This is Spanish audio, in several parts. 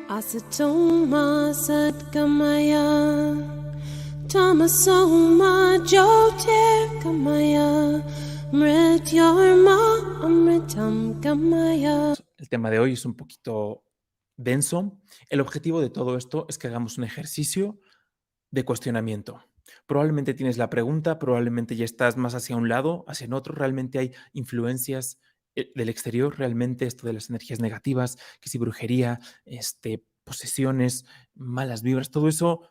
Asatoma Satgamaya Tamasoma Jyotirgamaya Mrityarma Amritam Gamaya. El tema de hoy es un poquito denso. El objetivo de todo esto es que hagamos un ejercicio de cuestionamiento. Probablemente tienes la pregunta, probablemente ya estás más hacia un lado, hacia el otro. Realmente hay influencias del exterior, realmente esto de las energías negativas, que si brujería, posesiones, malas vibras, todo eso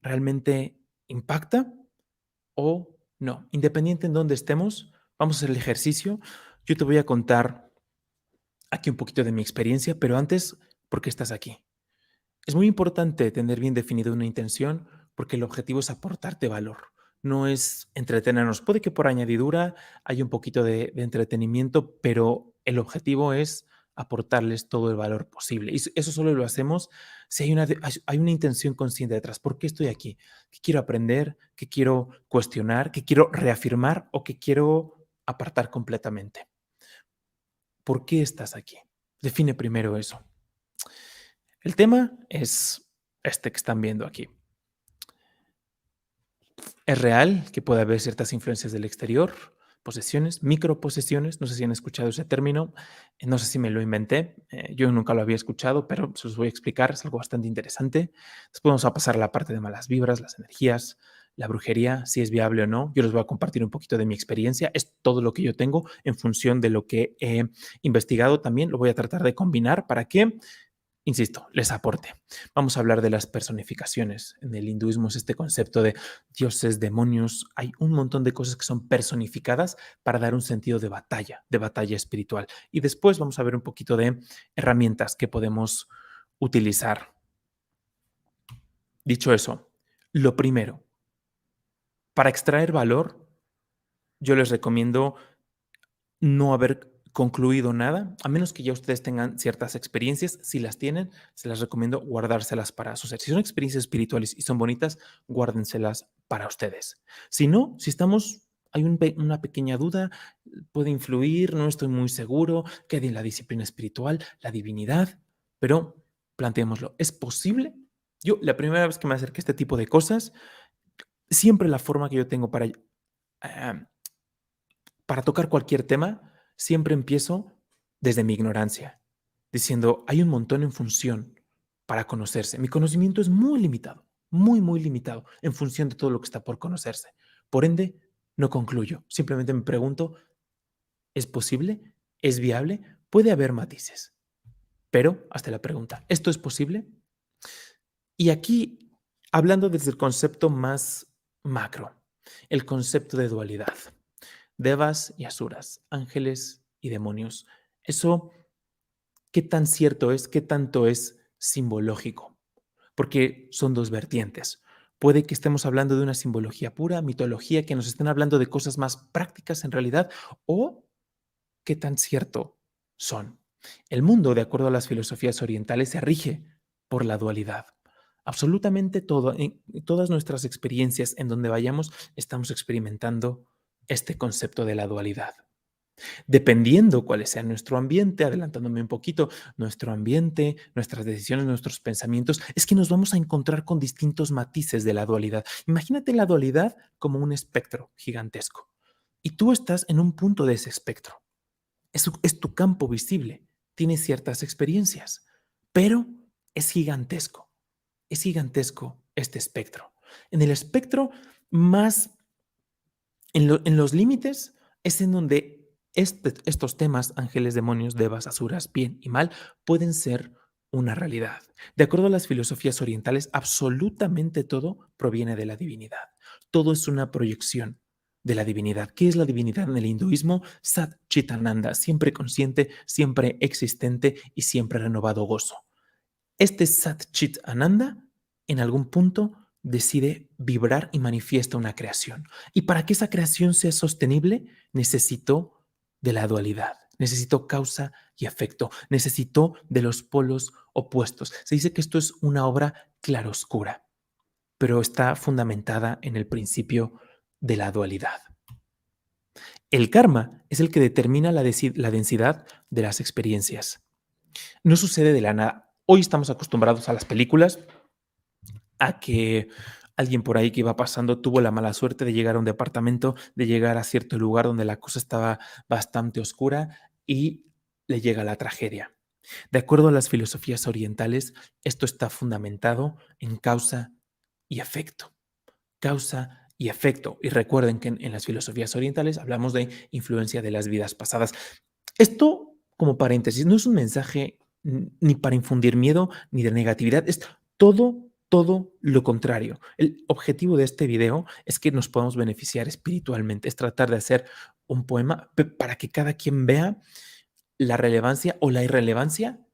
realmente impacta o no. Independiente en dónde estemos, vamos a hacer el ejercicio. Yo te voy a contar aquí un poquito de mi experiencia, pero antes, ¿por qué estás aquí? Es muy importante tener bien definida una intención porque el objetivo es aportarte valor, no es entretenernos. Puede que por añadidura haya un poquito de entretenimiento, pero el objetivo es aportarles todo el valor posible. Y eso solo lo hacemos si hay una intención consciente detrás. ¿Por qué estoy aquí? ¿Qué quiero aprender? ¿Qué quiero cuestionar? ¿Qué quiero reafirmar? ¿O qué quiero apartar completamente? ¿Por qué estás aquí? Define primero eso. El tema es este que están viendo aquí. Es real que puede haber ciertas influencias del exterior, posesiones, microposesiones, no sé si han escuchado ese término, no sé si me lo inventé, yo nunca lo había escuchado, pero se los voy a explicar, es algo bastante interesante. Después vamos a pasar a la parte de malas vibras, las energías, la brujería, si es viable o no. Yo les voy a compartir un poquito de mi experiencia, es todo lo que yo tengo en función de lo que he investigado también, lo voy a tratar de combinar para que insisto, les aporte. Vamos a hablar de las personificaciones. En el hinduismo es este concepto de dioses, demonios. Hay un montón de cosas que son personificadas para dar un sentido de batalla espiritual. Y después vamos a ver un poquito de herramientas que podemos utilizar. Dicho eso, lo primero, para extraer valor, yo les recomiendo no haber concluido nada, a menos que ya ustedes tengan ciertas experiencias. Si las tienen, se las recomiendo guardárselas para su ser. Si son experiencias espirituales y son bonitas, guárdenselas para ustedes. Si no, si estamos, hay una pequeña duda, puede influir, no estoy muy seguro, quede en la disciplina espiritual, la divinidad, pero planteémoslo, ¿es posible? Yo, la primera vez que me acerqué a este tipo de cosas, siempre la forma que yo tengo para tocar cualquier tema, siempre empiezo desde mi ignorancia, diciendo, hay un montón en función para conocerse. Mi conocimiento es muy limitado, muy, muy limitado en función de todo lo que está por conocerse. Por ende, no concluyo. Simplemente me pregunto, ¿es posible? ¿Es viable? Puede haber matices. Pero, hasta la pregunta, ¿esto es posible? Y aquí, hablando desde el concepto más macro, el concepto de dualidad. Devas y asuras, ángeles y demonios. Eso, ¿qué tan cierto es? ¿Qué tanto es simbológico? Porque son dos vertientes. Puede que estemos hablando de una simbología pura, mitología, que nos estén hablando de cosas más prácticas en realidad, o qué tan cierto son. El mundo, de acuerdo a las filosofías orientales, se rige por la dualidad. Absolutamente todo, en todas nuestras experiencias en donde vayamos, estamos experimentando este concepto de la dualidad. Dependiendo cuál sea nuestro ambiente, adelantándome un poquito, nuestro ambiente, nuestras decisiones, nuestros pensamientos, es que nos vamos a encontrar con distintos matices de la dualidad. Imagínate la dualidad como un espectro gigantesco y tú estás en un punto de ese espectro. Es tu campo visible, tienes ciertas experiencias, pero es gigantesco este espectro. En el espectro más, en los límites, es en donde estos temas, ángeles, demonios, devas, asuras, bien y mal, pueden ser una realidad. De acuerdo a las filosofías orientales, absolutamente todo proviene de la divinidad. Todo es una proyección de la divinidad. ¿Qué es la divinidad en el hinduismo? Sat Chit Ananda, siempre consciente, siempre existente y siempre renovado gozo. Este Sat Chit Ananda, en algún punto, decide vibrar y manifiesta una creación. Y para que esa creación sea sostenible, necesito de la dualidad. Necesito causa y efecto. Necesito de los polos opuestos. Se dice que esto es una obra claroscura, pero está fundamentada en el principio de la dualidad. El karma es el que determina la densidad de las experiencias. No sucede de la nada. Hoy estamos acostumbrados a las películas, a que alguien por ahí que iba pasando tuvo la mala suerte de llegar a un departamento, de llegar a cierto lugar donde la cosa estaba bastante oscura y le llega la tragedia. De acuerdo a las filosofías orientales, esto está fundamentado en causa y efecto. Causa y efecto. Y recuerden que en las filosofías orientales hablamos de influencia de las vidas pasadas. Esto, como paréntesis, no es un mensaje ni para infundir miedo ni de negatividad, es todo lo contrario. El objetivo de este video es que nos podamos beneficiar espiritualmente, es tratar de hacer un poema para que cada quien vea la relevancia o la irrelevancia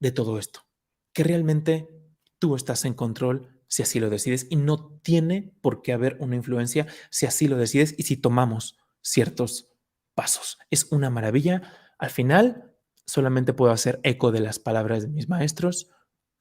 de todo esto, que realmente tú estás en control si así lo decides y no tiene por qué haber una influencia si así lo decides y si tomamos ciertos pasos. Es una maravilla. Al final, solamente puedo hacer eco de las palabras de mis maestros.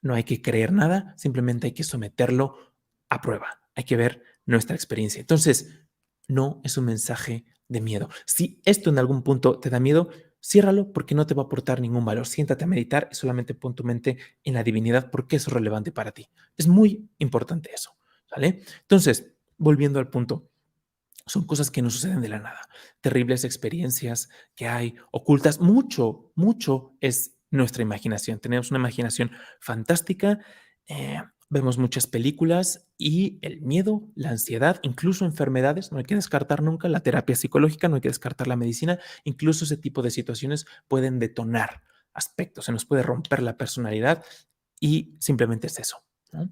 No hay que creer nada, simplemente hay que someterlo a prueba. Hay que ver nuestra experiencia. Entonces, no es un mensaje de miedo. Si esto en algún punto te da miedo, ciérralo porque no te va a aportar ningún valor. Siéntate a meditar y solamente pon tu mente en la divinidad porque es relevante para ti. Es muy importante eso, ¿vale? Entonces, volviendo al punto, son cosas que no suceden de la nada. Terribles experiencias que hay ocultas. Mucho es nuestra imaginación. Tenemos una imaginación fantástica. Vemos muchas películas y el miedo, la ansiedad, incluso enfermedades, no hay que descartar nunca la terapia psicológica, no hay que descartar la medicina, incluso ese tipo de situaciones pueden detonar aspectos, se nos puede romper la personalidad y simplemente es eso, ¿no?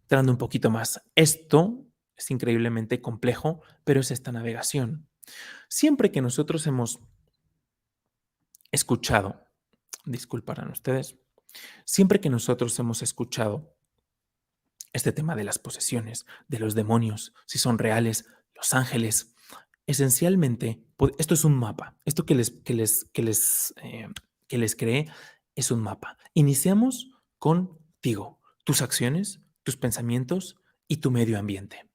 Entrando un poquito más, esto es increíblemente complejo, pero es esta navegación. Siempre que nosotros hemos escuchado, disculparán ustedes, siempre que nosotros hemos escuchado este tema de las posesiones, de los demonios, si son reales, los ángeles, esencialmente, esto es un mapa, esto que les creé es un mapa. Iniciamos contigo, tus acciones, tus pensamientos y tu medio ambiente.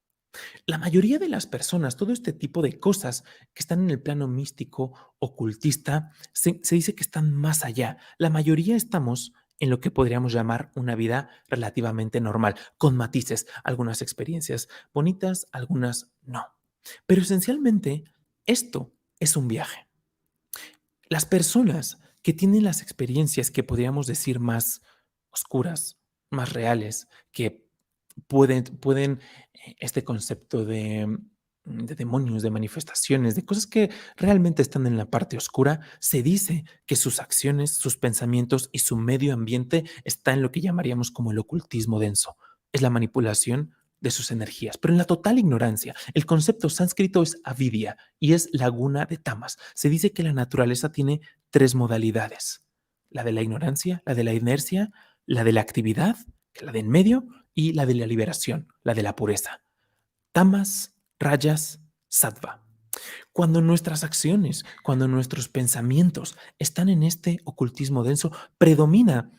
La mayoría de las personas, todo este tipo de cosas que están en el plano místico, ocultista, se dice que están más allá. La mayoría estamos en lo que podríamos llamar una vida relativamente normal, con matices, algunas experiencias bonitas, algunas no. Pero esencialmente, esto es un viaje. Las personas que tienen las experiencias que podríamos decir más oscuras, más reales, que pueden este concepto de demonios, de manifestaciones, de cosas que realmente están en la parte oscura, se dice que sus acciones, sus pensamientos y su medio ambiente está en lo que llamaríamos como el ocultismo denso. Es la manipulación de sus energías, pero en la total ignorancia. El concepto sánscrito es avidya y es laguna de tamas. Se dice que la naturaleza tiene tres modalidades: la de la ignorancia, la de la inercia, la de la actividad, que es la de en medio, y la de la liberación, la de la pureza. Tamas, rayas, sattva. Cuando nuestras acciones, cuando nuestros pensamientos están en este ocultismo denso, predomina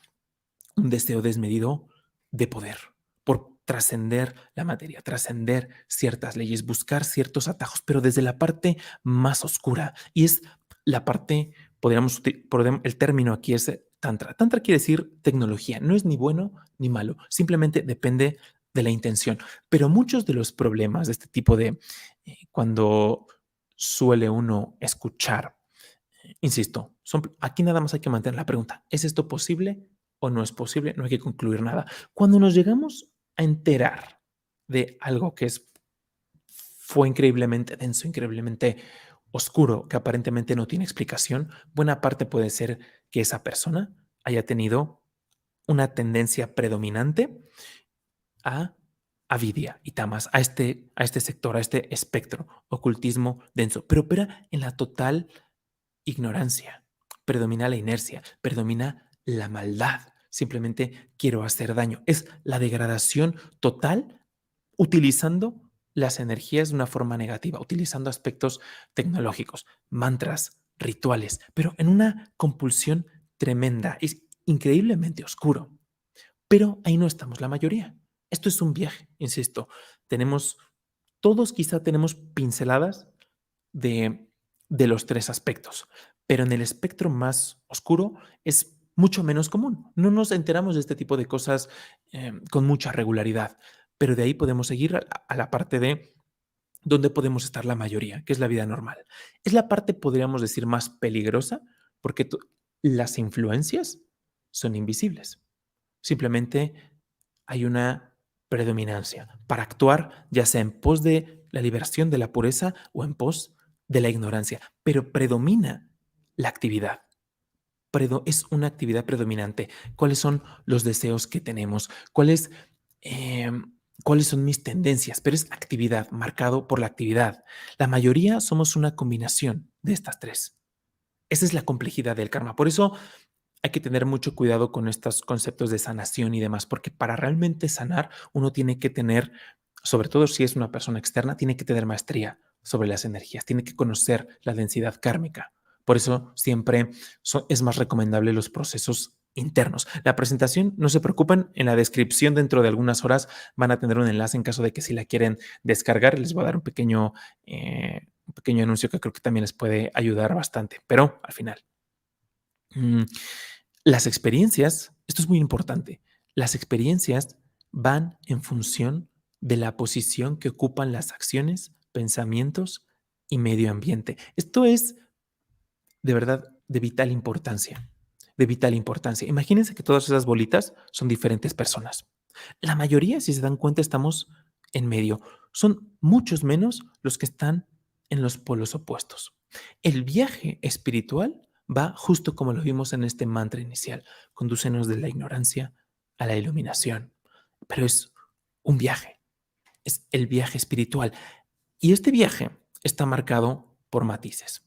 un deseo desmedido de poder, por trascender la materia, trascender ciertas leyes, buscar ciertos atajos, pero desde la parte más oscura. Y es la parte, el término aquí es tantra. Tantra quiere decir tecnología, no es ni bueno ni malo, simplemente depende de la intención. Pero muchos de los problemas de este tipo de, cuando suele uno escuchar, insisto, aquí nada más hay que mantener la pregunta: ¿es esto posible o no es posible? No hay que concluir nada. Cuando nos llegamos a enterar de algo que fue increíblemente denso, increíblemente oscuro, que aparentemente no tiene explicación, buena parte puede ser que esa persona haya tenido una tendencia predominante a avidia y tamas, a este sector, a este espectro, ocultismo denso, pero opera en la total ignorancia, predomina la inercia, predomina la maldad. Simplemente quiero hacer daño. Es la degradación total utilizando las energías de una forma negativa, utilizando aspectos tecnológicos, mantras, rituales, pero en una compulsión tremenda. Es increíblemente oscuro. Pero ahí no estamos la mayoría. Esto es un viaje, insisto. Todos quizá tenemos pinceladas de, de los tres aspectos, pero en el espectro más oscuro es mucho menos común. No nos enteramos de este tipo de cosas con mucha regularidad, pero de ahí podemos seguir a la parte de dónde podemos estar la mayoría, que es la vida normal. Es la parte, podríamos decir, más peligrosa porque las influencias son invisibles. Simplemente hay una predominancia para actuar ya sea en pos de la liberación de la pureza o en pos de la ignorancia, pero predomina la actividad. Es una actividad predominante. ¿Cuáles son los deseos que tenemos? ¿Cuáles son mis tendencias? Pero es actividad, marcado por la actividad. La mayoría somos una combinación de estas tres. Esa es la complejidad del karma. Por eso hay que tener mucho cuidado con estos conceptos de sanación y demás, porque para realmente sanar uno tiene que tener, sobre todo si es una persona externa, tiene que tener maestría sobre las energías, tiene que conocer la densidad kármica. Por eso siempre es más recomendable los procesos internos. La presentación, no se preocupen, en la descripción dentro de algunas horas van a tener un enlace en caso de que si la quieren descargar, les voy a dar un pequeño anuncio que creo que también les puede ayudar bastante, pero al final. Las experiencias, esto es muy importante, las experiencias van en función de la posición que ocupan las acciones, pensamientos y medio ambiente. Esto es de verdad de vital importancia, de vital importancia. Imagínense que todas esas bolitas son diferentes personas. La mayoría, si se dan cuenta, estamos en medio. Son muchos menos los que están en los polos opuestos. El viaje espiritual va justo como lo vimos en este mantra inicial. Condúcenos de la ignorancia a la iluminación. Pero es un viaje, es el viaje espiritual. Y este viaje está marcado por matices.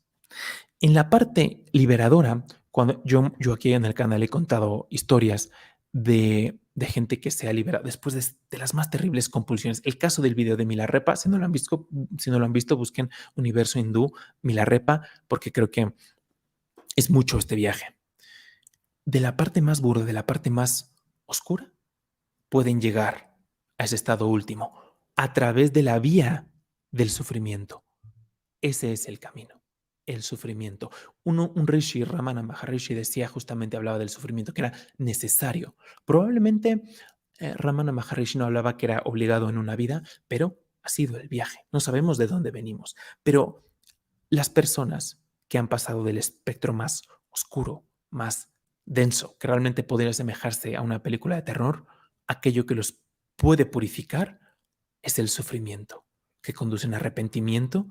En la parte liberadora, cuando yo aquí en el canal he contado historias de gente que se ha liberado después de las más terribles compulsiones. El caso del video de Milarepa, si no lo han visto, busquen Universo Hindú, Milarepa, porque creo que es mucho este viaje. De la parte más burda, de la parte más oscura, pueden llegar a ese estado último a través de la vía del sufrimiento. Ese es el camino, el sufrimiento. Un rishi, Ramana Maharishi, decía justamente, hablaba del sufrimiento, que era necesario. Probablemente Ramana Maharishi no hablaba que era obligado en una vida, pero ha sido el viaje. No sabemos de dónde venimos. Pero las personas que han pasado del espectro más oscuro, más denso, que realmente podría asemejarse a una película de terror, aquello que los puede purificar es el sufrimiento, que conduce a arrepentimiento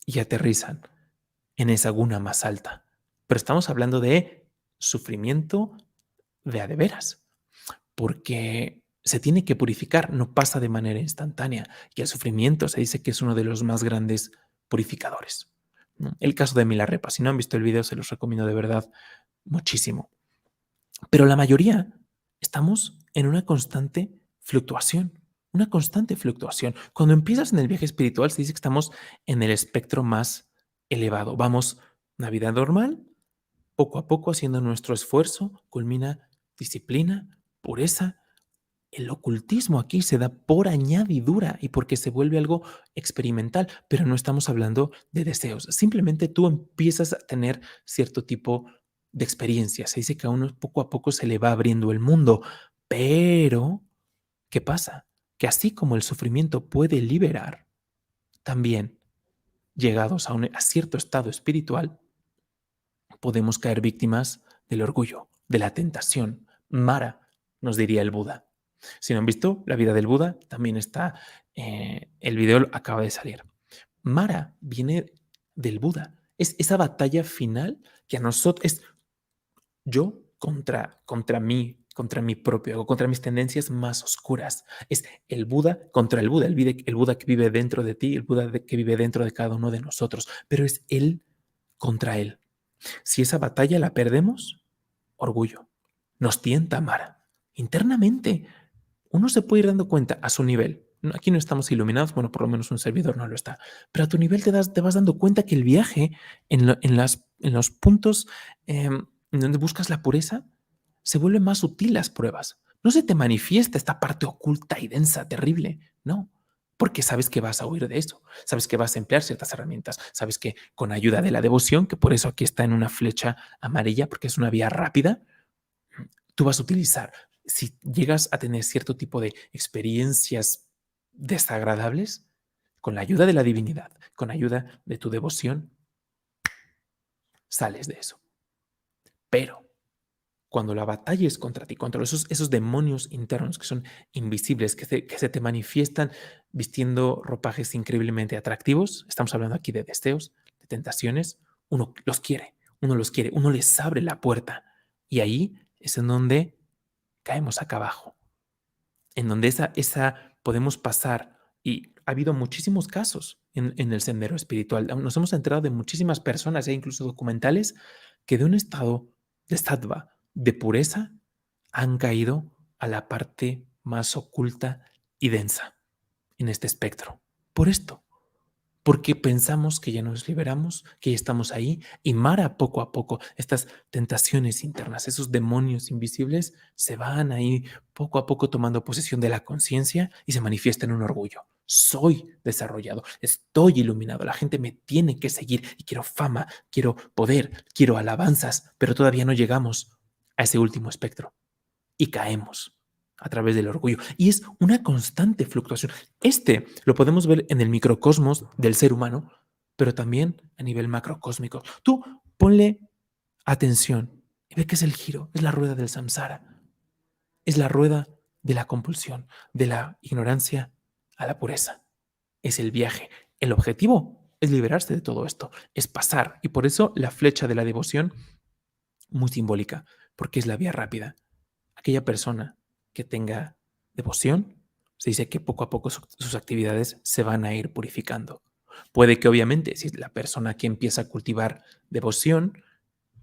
y aterrizan en esa guna más alta. Pero estamos hablando de sufrimiento de a de veras, porque se tiene que purificar, no pasa de manera instantánea. Y el sufrimiento se dice que es uno de los más grandes purificadores. El caso de Milarepa, si no han visto el video, se los recomiendo de verdad muchísimo. Pero la mayoría estamos en una constante fluctuación. Una constante fluctuación. Cuando empiezas en el viaje espiritual, se dice que estamos en el espectro más elevado. Vamos una vida normal, poco a poco haciendo nuestro esfuerzo, culmina disciplina, pureza. El ocultismo aquí se da por añadidura y porque se vuelve algo experimental, pero no estamos hablando de deseos. Simplemente tú empiezas a tener cierto tipo de experiencias. Se dice que a uno poco a poco se le va abriendo el mundo, pero ¿qué pasa? Que así como el sufrimiento puede liberar, también llegados a cierto estado espiritual, podemos caer víctimas del orgullo, de la tentación. Mara, nos diría el Buda. Si no han visto la vida del Buda, también está, el video acaba de salir. Mara viene del Buda. Es esa batalla final que a nosotros es yo contra mi propio ego, contra mis tendencias más oscuras. Es el Buda contra el Buda, el Buda que vive dentro de ti, el Buda que vive dentro de cada uno de nosotros, pero es él contra él. Si esa batalla la perdemos, orgullo. Nos tienta Mara. Internamente, uno se puede ir dando cuenta a su nivel. Aquí no estamos iluminados, bueno, por lo menos un servidor no lo está, pero a tu nivel te vas dando cuenta que el viaje en los puntos en donde buscas la pureza se vuelve más sutil las pruebas. No se te manifiesta esta parte oculta y densa, terrible, no, porque sabes que vas a huir de eso, sabes que vas a emplear ciertas herramientas, sabes que con ayuda de la devoción, que por eso aquí está en una flecha amarilla, porque es una vía rápida, tú vas a utilizar. Si llegas a tener cierto tipo de experiencias desagradables, con la ayuda de la divinidad, con la ayuda de tu devoción, sales de eso. Pero cuando la batalla es contra ti, contra esos demonios internos que son invisibles, que se te manifiestan vistiendo ropajes increíblemente atractivos, estamos hablando aquí de deseos, de tentaciones, uno los quiere, uno les abre la puerta y ahí es en donde caemos acá abajo, en donde esa podemos pasar y ha habido muchísimos casos en el sendero espiritual. Nos hemos enterado de muchísimas personas, e incluso documentales, que de un estado de sattva, de pureza, han caído a la parte más oculta y densa en este espectro. Por esto, porque pensamos que ya nos liberamos, que ya estamos ahí, y Mara poco a poco, estas tentaciones internas, esos demonios invisibles, se van ahí poco a poco tomando posesión de la conciencia y se manifiesta en un orgullo. Soy desarrollado, estoy iluminado, la gente me tiene que seguir y quiero fama, quiero poder, quiero alabanzas, pero todavía no llegamos a ese último espectro y caemos a través del orgullo. Y es una constante fluctuación. Este lo podemos ver en el microcosmos del ser humano, pero también a nivel macrocósmico. Tú ponle atención y ve que es el giro, es la rueda del samsara, es la rueda de la compulsión, de la ignorancia a la pureza. Es el viaje. El objetivo es liberarse de todo esto, es pasar. Y por eso la flecha de la devoción, muy simbólica, porque es la vía rápida. Aquella persona que tenga devoción, se dice que poco a poco sus actividades se van a ir purificando. Puede que obviamente si la persona que empieza a cultivar devoción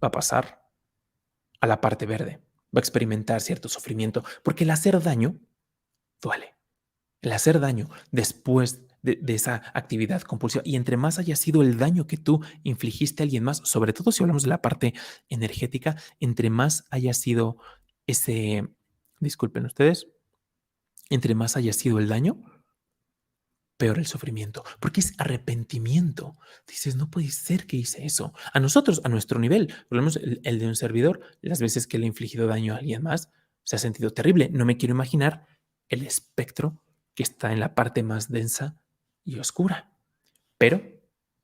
va a pasar a la parte verde, va a experimentar cierto sufrimiento, porque el hacer daño duele. El hacer daño después de esa actividad compulsiva, y entre más haya sido el daño que tú infligiste a alguien más, sobre todo si hablamos de la parte energética, entre más haya sido ese, disculpen ustedes, entre más haya sido el daño, peor el sufrimiento, porque es arrepentimiento. Dices, no puede ser que hice eso. A nosotros, a nuestro nivel, por lo menos el de un servidor, las veces que le he infligido daño a alguien más, se ha sentido terrible. No me quiero imaginar el espectro que está en la parte más densa y oscura. Pero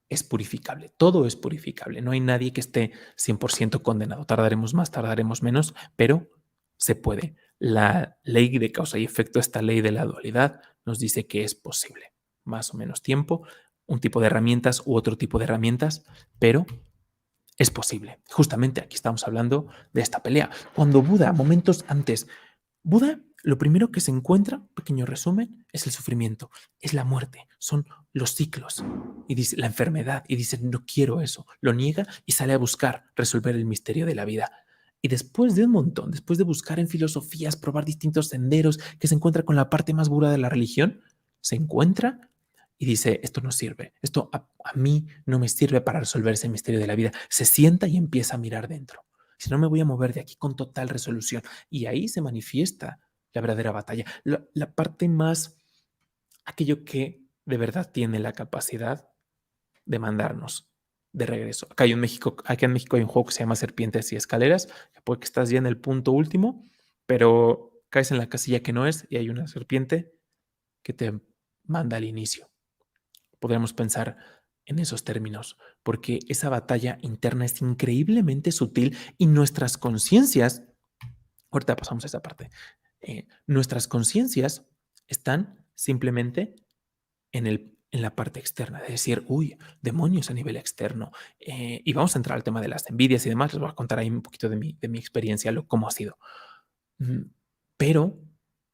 es purificable, todo es purificable. No hay nadie que esté 100% condenado. Tardaremos más, tardaremos menos, pero se puede. La ley de causa y efecto, esta ley de la dualidad, nos dice que es posible. Más o menos tiempo, un tipo de herramientas u otro tipo de herramientas, pero es posible. Justamente aquí estamos hablando de esta pelea. Cuando Buda, momentos antes, Buda, lo primero que se encuentra, pequeño resumen, es el sufrimiento, es la muerte, son los ciclos y dice la enfermedad y dice no quiero eso, lo niega y sale a buscar resolver el misterio de la vida. Y después de un montón, después de buscar en filosofías, probar distintos senderos, que se encuentra con la parte más pura de la religión, se encuentra y dice, esto no sirve, esto a mí no me sirve para resolver ese misterio de la vida. Se sienta y empieza a mirar dentro. Si no, me voy a mover de aquí con total resolución. Y ahí se manifiesta la verdadera batalla. La parte más, aquello que de verdad tiene la capacidad de mandarnos de regreso. Acá en México hay un juego que se llama Serpientes y Escaleras, que puede que estás ya en el punto último, pero caes en la casilla que no es y hay una serpiente que te manda al inicio. Podríamos pensar en esos términos, porque esa batalla interna es increíblemente sutil y nuestras conciencias, ahorita pasamos a esa parte, nuestras conciencias están simplemente en la parte externa, de decir, uy, demonios a nivel externo. Y vamos a entrar al tema de las envidias y demás, les voy a contar ahí un poquito de mi experiencia, cómo ha sido. Pero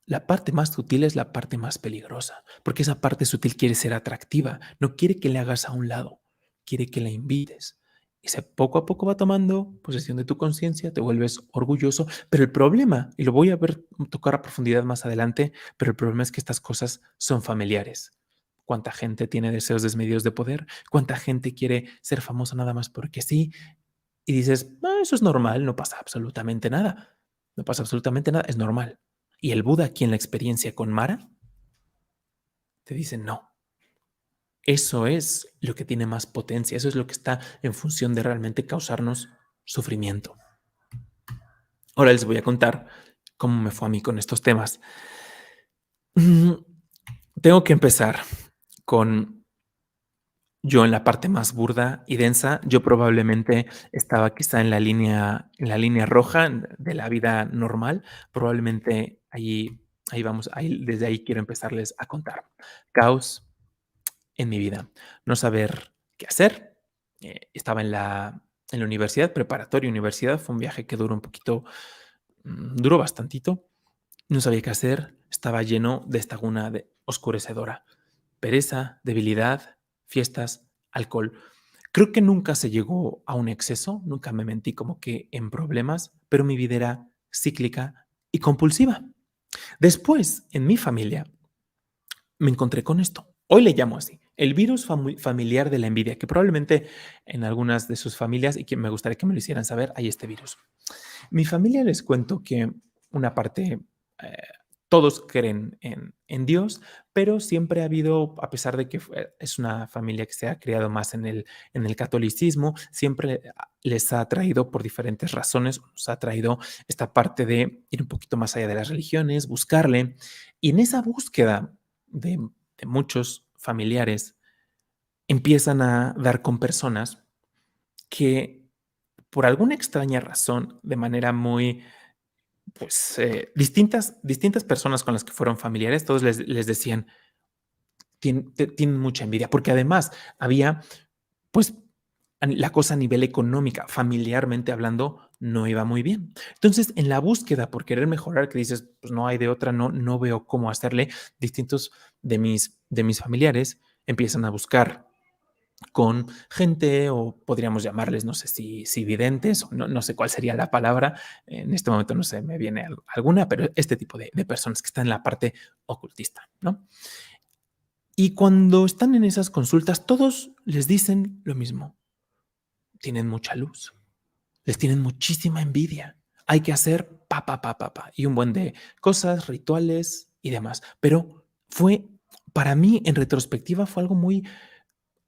la parte más sutil es la parte más peligrosa, porque esa parte sutil quiere ser atractiva, no quiere que le hagas a un lado, quiere que la invites. Y se poco a poco va tomando posesión de tu conciencia, te vuelves orgulloso, pero el problema, y lo voy a ver tocar a profundidad más adelante, pero el problema es que estas cosas son familiares. ¿Cuánta gente tiene deseos desmedidos de poder? ¿Cuánta gente quiere ser famosa nada más porque sí? Y dices, "Ah, eso es normal, no pasa absolutamente nada. No pasa absolutamente nada, es normal". Y el Buda aquí en la experiencia con Mara te dice, no, eso es lo que tiene más potencia, eso es lo que está en función de realmente causarnos sufrimiento. Ahora les voy a contar cómo me fue a mí con estos temas. Mm, Tengo que empezar con yo en la parte más burda y densa. Yo probablemente estaba quizá en la línea roja de la vida normal. Probablemente ahí vamos, ahí, desde ahí quiero empezarles a contar. Caos en mi vida, no saber qué hacer. Estaba en la universidad, preparatoria, universidad. Fue un viaje que duró un poquito, duró bastantito. No sabía qué hacer, estaba lleno de esta guna de oscurecedora. Pereza, debilidad, fiestas, alcohol. Creo que nunca se llegó a un exceso, nunca me mentí como que en problemas, pero mi vida era cíclica y compulsiva. Después, en mi familia, me encontré con esto. Hoy le llamo así, el virus familiar de la envidia, que probablemente en algunas de sus familias, y que me gustaría que me lo hicieran saber, hay este virus. Mi familia les cuento que una parte, eh, todos creen en Dios, pero siempre ha habido, a pesar de que es una familia que se ha criado más en el catolicismo, siempre les ha traído por diferentes razones, nos ha traído esta parte de ir un poquito más allá de las religiones, buscarle, y en esa búsqueda de, de muchos familiares empiezan a dar con personas que por alguna extraña razón, de manera muy pues, distintas personas con las que fueron familiares, todos les decían: Tienen mucha envidia", porque además había, pues, la cosa a nivel económica, familiarmente hablando, no iba muy bien. Entonces, en la búsqueda por querer mejorar, que dices: "Pues, no hay de otra, no veo cómo hacerle", distintos de mis familiares empiezan a buscar con gente, o podríamos llamarles, no sé si videntes, o no sé cuál sería la palabra, en este momento no se me viene alguna, pero este tipo de personas que están en la parte ocultista, ¿no? Y cuando están en esas consultas, todos les dicen lo mismo: tienen mucha luz, les tienen muchísima envidia, hay que hacer pa, y un buen de cosas, rituales y demás. Pero fue, para mí, en retrospectiva, fue algo muy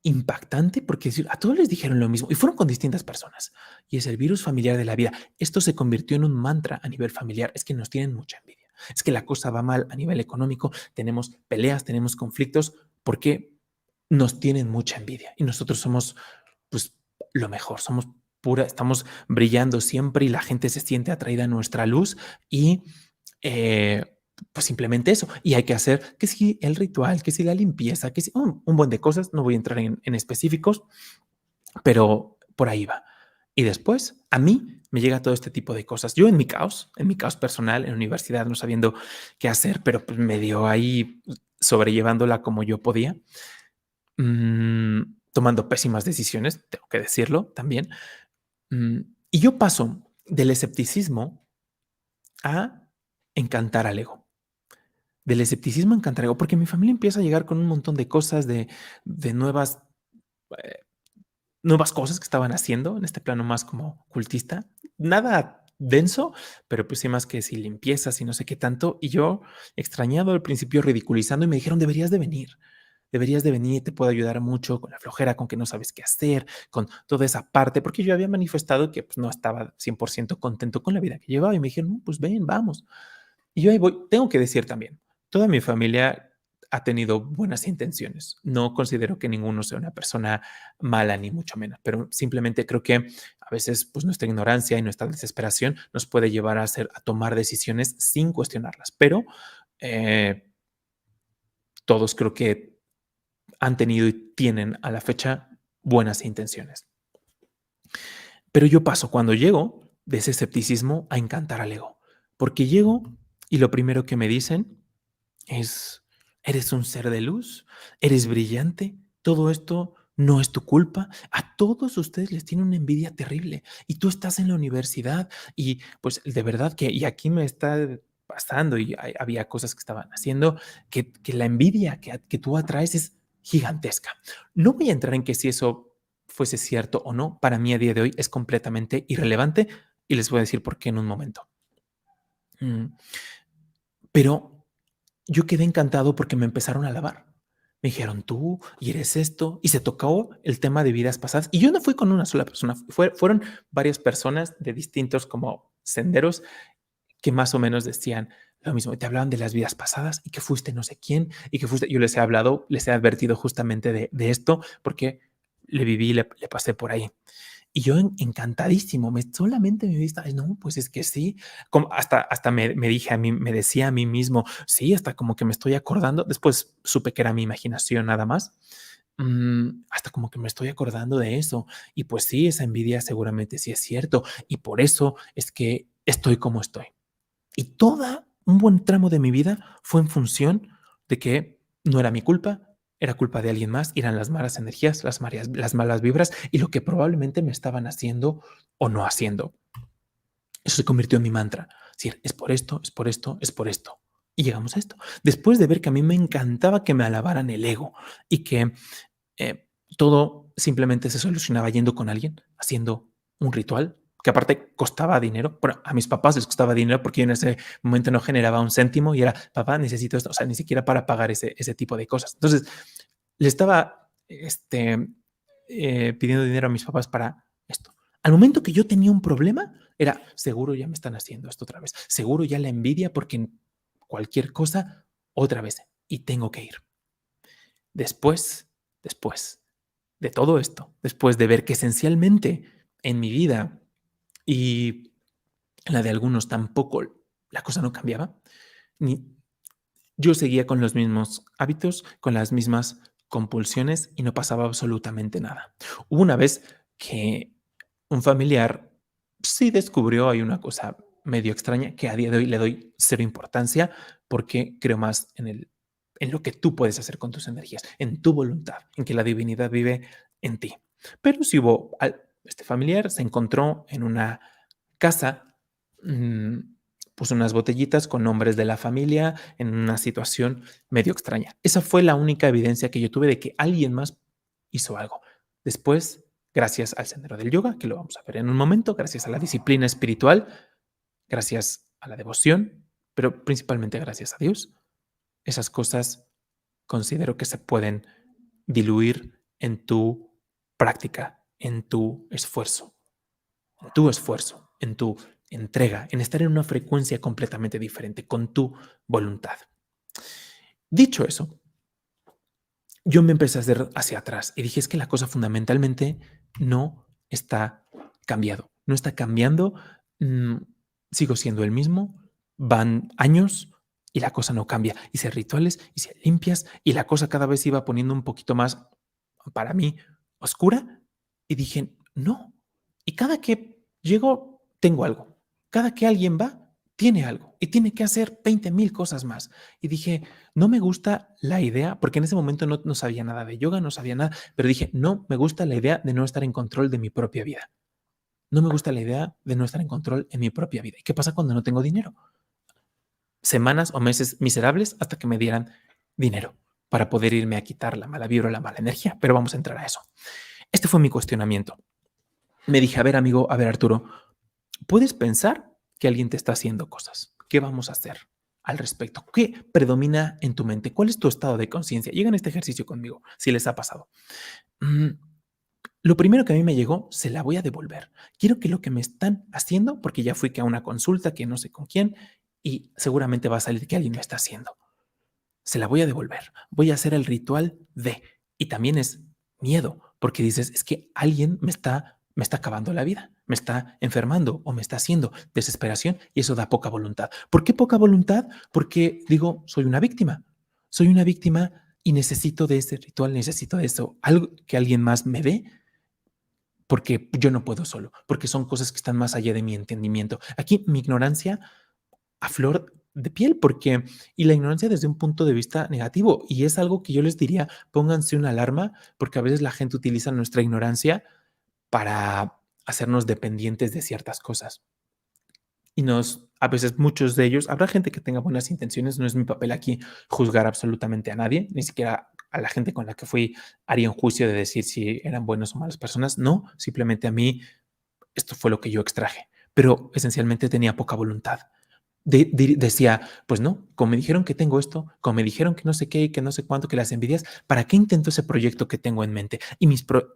impactante porque a todos les dijeron lo mismo y fueron con distintas personas. Y es el virus familiar de la vida. Esto se convirtió en un mantra a nivel familiar. Es que nos tienen mucha envidia. Es que la cosa va mal a nivel económico. Tenemos peleas, tenemos conflictos porque nos tienen mucha envidia. Y nosotros somos, pues, lo mejor. Somos pura, estamos brillando siempre y la gente se siente atraída a nuestra luz y pues simplemente eso. Y hay que hacer que si el ritual, que si la limpieza, que si un buen de cosas. No voy a entrar en específicos, pero por ahí va. Y después a mí me llega todo este tipo de cosas. Yo en mi caos personal, en la universidad, no sabiendo qué hacer, pero pues medio ahí sobrellevándola como yo podía, tomando pésimas decisiones, tengo que decirlo también. Mm, y yo paso del escepticismo a encantar al ego. Del escepticismo a encantar al ego, porque mi familia empieza a llegar con un montón de cosas, de eh, nuevas cosas que estaban haciendo en este plano más como cultista. Nada denso, pero pues sí más que si limpiezas y no sé qué tanto. Y yo, extrañado al principio, ridiculizando, y me dijeron: deberías de venir, te puedo ayudar mucho con la flojera, con que no sabes qué hacer, con toda esa parte, porque yo había manifestado que pues, no estaba 100% contento con la vida que llevaba, y me dijeron: "No, pues ven, vamos". Y yo ahí voy. Tengo que decir también, toda mi familia ha tenido buenas intenciones. No considero que ninguno sea una persona mala, ni mucho menos, pero simplemente creo que a veces pues, nuestra ignorancia y nuestra desesperación nos puede llevar a tomar decisiones sin cuestionarlas. Pero eh, todos creo que han tenido y tienen a la fecha buenas intenciones. Pero yo paso cuando llego de ese escepticismo a encantar al ego, porque llego y lo primero que me dicen es: eres un ser de luz, eres brillante, todo esto no es tu culpa, a todos ustedes les tiene una envidia terrible y tú estás en la universidad y pues de verdad que, y aquí me está pasando y había cosas que estaban haciendo, que la envidia que tú atraes es gigantesca. No voy a entrar en que si eso fuese cierto o no, para mí a día de hoy es completamente irrelevante y les voy a decir por qué en un momento. Mm, Pero yo quedé encantado porque me empezaron a alabar. Me dijeron: "Tú, y eres esto", y se tocó el tema de vidas pasadas. Y yo no fui con una sola persona, fueron varias personas de distintos como senderos que más o menos decían lo mismo. Te hablaban de las vidas pasadas y que fuiste no sé quién y que fuiste. Yo les he hablado, les he advertido justamente de esto porque le viví, le pasé por ahí. Y yo encantadísimo, solamente me vista, no, pues es que sí, como hasta me dije a mí, me decía a mí mismo, sí, hasta como que me estoy acordando, después supe que era mi imaginación nada más, hasta como que me estoy acordando de eso, y pues sí, esa envidia seguramente sí es cierto, y por eso es que estoy como estoy. Y toda un buen tramo de mi vida fue en función de que no era mi culpa, era culpa de alguien más, eran las malas energías, las malas vibras y lo que probablemente me estaban haciendo o no haciendo. Eso se convirtió en mi mantra. Es decir, es por esto, es por esto, es por esto. Y llegamos a esto. Después de ver que a mí me encantaba que me alabaran el ego y que todo simplemente se solucionaba yendo con alguien, haciendo un ritual, que aparte costaba dinero. Bueno, a mis papás les costaba dinero porque yo en ese momento no generaba un céntimo y era, papá, necesito esto, o sea, ni siquiera para pagar ese tipo de cosas. Entonces, le estaba pidiendo dinero a mis papás para esto. Al momento que yo tenía un problema, era, seguro ya me están haciendo esto otra vez, seguro ya la envidia porque cualquier cosa, otra vez, y tengo que ir. Después de todo esto, después de ver que esencialmente en mi vida y en la de algunos tampoco la cosa no cambiaba, ni yo seguía con los mismos hábitos, con las mismas compulsiones y no pasaba absolutamente nada. Hubo una vez que un familiar sí descubrió, hay una cosa medio extraña que a día de hoy le doy cero importancia porque creo más en lo que tú puedes hacer con tus energías, en tu voluntad, en que la divinidad vive en ti. Pero si hubo, este familiar se encontró en una casa, puso unas botellitas con nombres de la familia en una situación medio extraña. Esa fue la única evidencia que yo tuve de que alguien más hizo algo. Después, gracias al sendero del yoga, que lo vamos a ver en un momento, gracias a la disciplina espiritual, gracias a la devoción, pero principalmente gracias a Dios, esas cosas considero que se pueden diluir en tu práctica, en tu esfuerzo, en tu entrega, en estar en una frecuencia completamente diferente con tu voluntad. Dicho eso, yo me empecé a hacer hacia atrás y dije, es que la cosa fundamentalmente no está cambiado, no está cambiando, mm, sigo siendo el mismo, van años y la cosa no cambia, hice rituales, hice limpias y la cosa cada vez iba poniendo un poquito más, para mí, oscura y dije, no, y cada que llego, tengo algo, cada que alguien va, tiene algo y tiene que hacer 20,000 cosas más. Y dije, no me gusta la idea, porque en ese momento no sabía nada de yoga, no sabía nada, pero dije, no me gusta la idea de no estar en control de mi propia vida. No me gusta la idea de no estar en control en mi propia vida. ¿Y qué pasa cuando no tengo dinero? Semanas o meses miserables hasta que me dieran dinero para poder irme a quitar la mala vibra o la mala energía. Pero vamos a entrar a eso. Este fue mi cuestionamiento. Me dije, a ver, amigo, a ver, Arturo, puedes pensar que alguien te está haciendo cosas. ¿Qué vamos a hacer al respecto? ¿Qué predomina en tu mente? ¿Cuál es tu estado de conciencia? Llegan este ejercicio conmigo, si les ha pasado. Lo primero que a mí me llegó, se la voy a devolver. Quiero que lo que me están haciendo, porque ya fui que a una consulta, que no sé con quién, y seguramente va a salir que alguien me está haciendo. Se la voy a devolver. Voy a hacer el ritual de. Y también es miedo, porque dices, es que alguien me está acabando la vida, me está enfermando o me está haciendo desesperación y eso da poca voluntad. ¿Por qué poca voluntad? Porque digo, soy una víctima y necesito de ese ritual, necesito de eso, algo que alguien más me dé porque yo no puedo solo, porque son cosas que están más allá de mi entendimiento. Aquí mi ignorancia a flor de piel, porque, y la ignorancia desde un punto de vista negativo, y es algo que yo les diría, pónganse una alarma, porque a veces la gente utiliza nuestra ignorancia para hacernos dependientes de ciertas cosas. Y a veces muchos de ellos, habrá gente que tenga buenas intenciones, no es mi papel aquí juzgar absolutamente a nadie, ni siquiera a la gente con la que fui haría un juicio de decir si eran buenas o malas personas, no, simplemente a mí esto fue lo que yo extraje, pero esencialmente tenía poca voluntad. Decía, pues no, como me dijeron que tengo esto, como me dijeron que no sé qué, que no sé cuánto, que las envidias, ¿para qué intento ese proyecto que tengo en mente? Y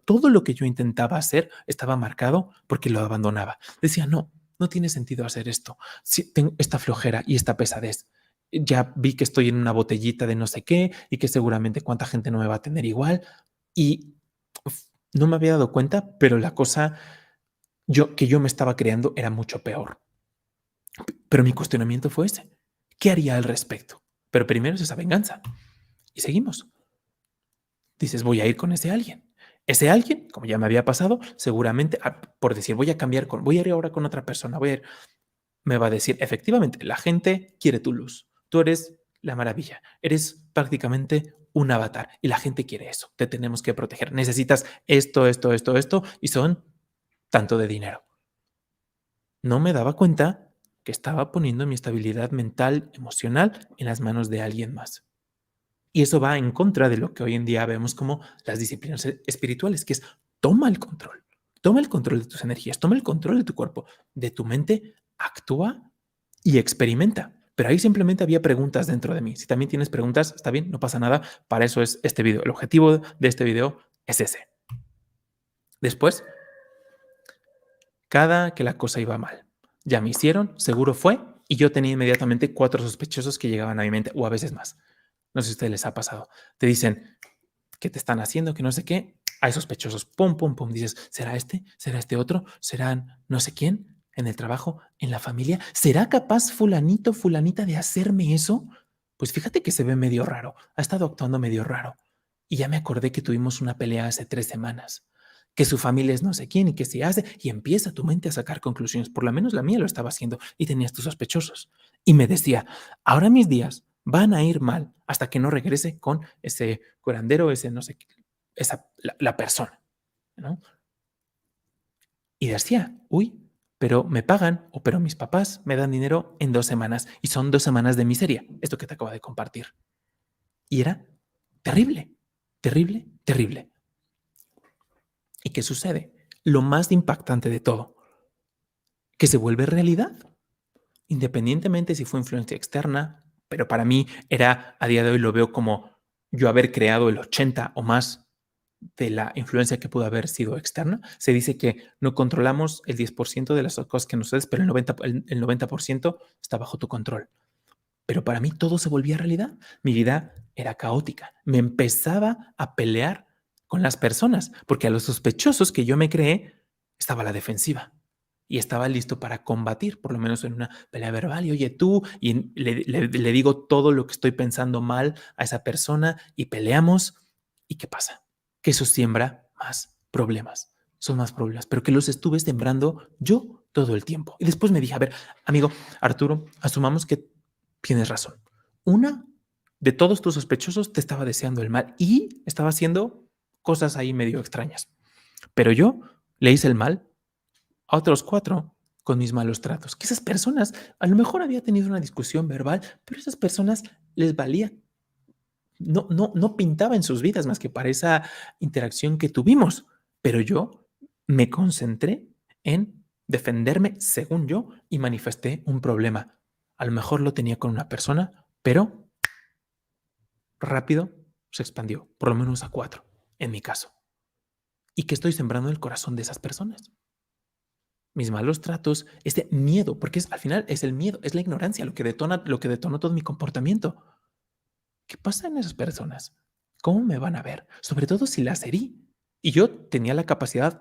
todo lo que yo intentaba hacer estaba marcado porque lo abandonaba. Decía, no, no tiene sentido hacer esto. Si tengo esta flojera y esta pesadez. Ya vi que estoy en una botellita de no sé qué y que seguramente cuánta gente no me va a tener igual. Y no me había dado cuenta, pero la cosa que yo me estaba creando era mucho peor. Pero mi cuestionamiento fue ese. ¿Qué haría al respecto? Pero primero es esa venganza. Y seguimos. Dices, voy a ir con ese alguien. Ese alguien, como ya me había pasado, seguramente, por decir, voy a ir ahora con otra persona, me va a decir, efectivamente, la gente quiere tu luz. Tú eres la maravilla. Eres prácticamente un avatar y la gente quiere eso. Te tenemos que proteger. Necesitas esto y son tanto de dinero. No me daba cuenta que estaba poniendo mi estabilidad mental, emocional en las manos de alguien más. Y eso va en contra de lo que hoy en día vemos como las disciplinas espirituales, que es toma el control de tus energías, toma el control de tu cuerpo, de tu mente, actúa y experimenta. Pero ahí simplemente había preguntas dentro de mí. Si también tienes preguntas, está bien, no pasa nada. Para eso es este video. El objetivo de este video es ese. Después, cada que la cosa iba mal, ya me hicieron, seguro fue, y yo tenía inmediatamente 4 sospechosos que llegaban a mi mente, o a veces más. No sé si a ustedes les ha pasado. Te dicen, ¿qué te están haciendo? Que no sé qué. Hay sospechosos. Pum, pum, pum. Dices, ¿será este? ¿Será este otro? ¿Serán no sé quién? ¿En el trabajo? ¿En la familia? ¿Será capaz fulanito, fulanita de hacerme eso? Pues fíjate que se ve medio raro. Ha estado actuando medio raro. Y ya me acordé que tuvimos una pelea hace 3 semanas. Que su familia es no sé quién y que se hace. Y empieza tu mente a sacar conclusiones. Por lo menos la mía lo estaba haciendo. Y tenías tus sospechosos. Y me decía, ahora mis días van a ir mal hasta que no regrese con ese curandero, ese no sé qué, la persona, ¿no? Y decía, uy, pero me pagan o pero mis papás me dan dinero en 2 semanas y son 2 semanas de miseria, esto que te acabo de compartir. Y era terrible, terrible, terrible. ¿Y qué sucede? Lo más impactante de todo, que se vuelve realidad, independientemente si fue influencia externa, pero para mí era, a día de hoy lo veo como yo haber creado el 80 o más de la influencia que pudo haber sido externa. Se dice que no controlamos el 10% de las cosas que nos suceden, pero el 90% está bajo tu control. Pero para mí todo se volvía realidad. Mi vida era caótica. Me empezaba a pelear con las personas, porque a los sospechosos que yo me creé estaba a la defensiva y estaba listo para combatir, por lo menos en una pelea verbal. Y oye, tú, y le digo todo lo que estoy pensando mal a esa persona y peleamos. ¿Y qué pasa? Que eso siembra más problemas. Son más problemas, pero que los estuve sembrando yo todo el tiempo. Y después me dije, a ver, amigo Arturo, asumamos que tienes razón. Una de todos tus sospechosos te estaba deseando el mal y estaba haciendo cosas ahí medio extrañas. Pero yo le hice el mal a otros 4 con mis malos tratos. Que esas personas, a lo mejor había tenido una discusión verbal, pero esas personas les valía. No pintaba en sus vidas más que para esa interacción que tuvimos. Pero yo me concentré en defenderme según yo y manifesté un problema. A lo mejor lo tenía con una persona, pero rápido se expandió, por lo menos a 4, en mi caso. ¿Y qué estoy sembrando en el corazón de esas personas? Mis malos tratos, este miedo, porque al final es el miedo, es la ignorancia lo que detonó todo mi comportamiento. ¿Qué pasa en esas personas? ¿Cómo me van a ver? Sobre todo si las herí. Y yo tenía la capacidad,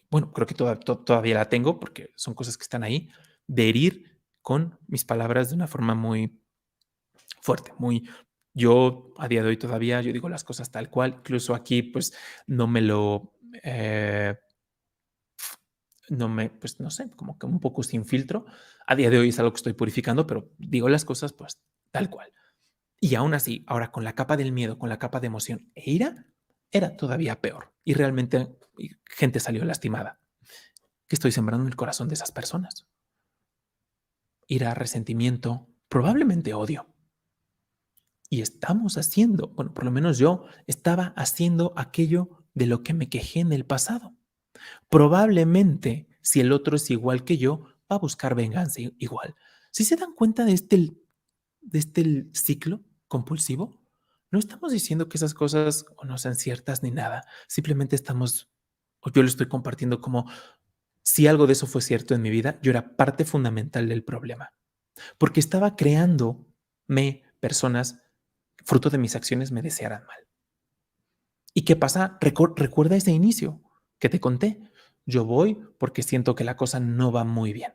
bueno, creo que todavía la tengo porque son cosas que están ahí, de herir con mis palabras de una forma muy fuerte, muy... Yo a día de hoy todavía, yo digo las cosas tal cual, incluso aquí pues no me lo... pues no sé, como que un poco sin filtro. A día de hoy es algo que estoy purificando, pero digo las cosas pues tal cual. Y aún así, ahora con la capa del miedo, con la capa de emoción e ira, era todavía peor. Y realmente gente salió lastimada. ¿Qué estoy sembrando en el corazón de esas personas? Ira, resentimiento, probablemente odio. Y estamos haciendo, bueno, por lo menos yo estaba haciendo aquello de lo que me quejé en el pasado. Probablemente, si el otro es igual que yo, va a buscar venganza igual. Si se dan cuenta de este ciclo compulsivo, no estamos diciendo que esas cosas no sean ciertas ni nada. Simplemente estamos, o yo lo estoy compartiendo como Si algo de eso fue cierto en mi vida, yo era parte fundamental del problema, porque estaba creándome personas, fruto de mis acciones, me desearan mal. ¿Y qué pasa? Recuerda ese inicio que te conté. Yo voy porque siento que la cosa no va muy bien.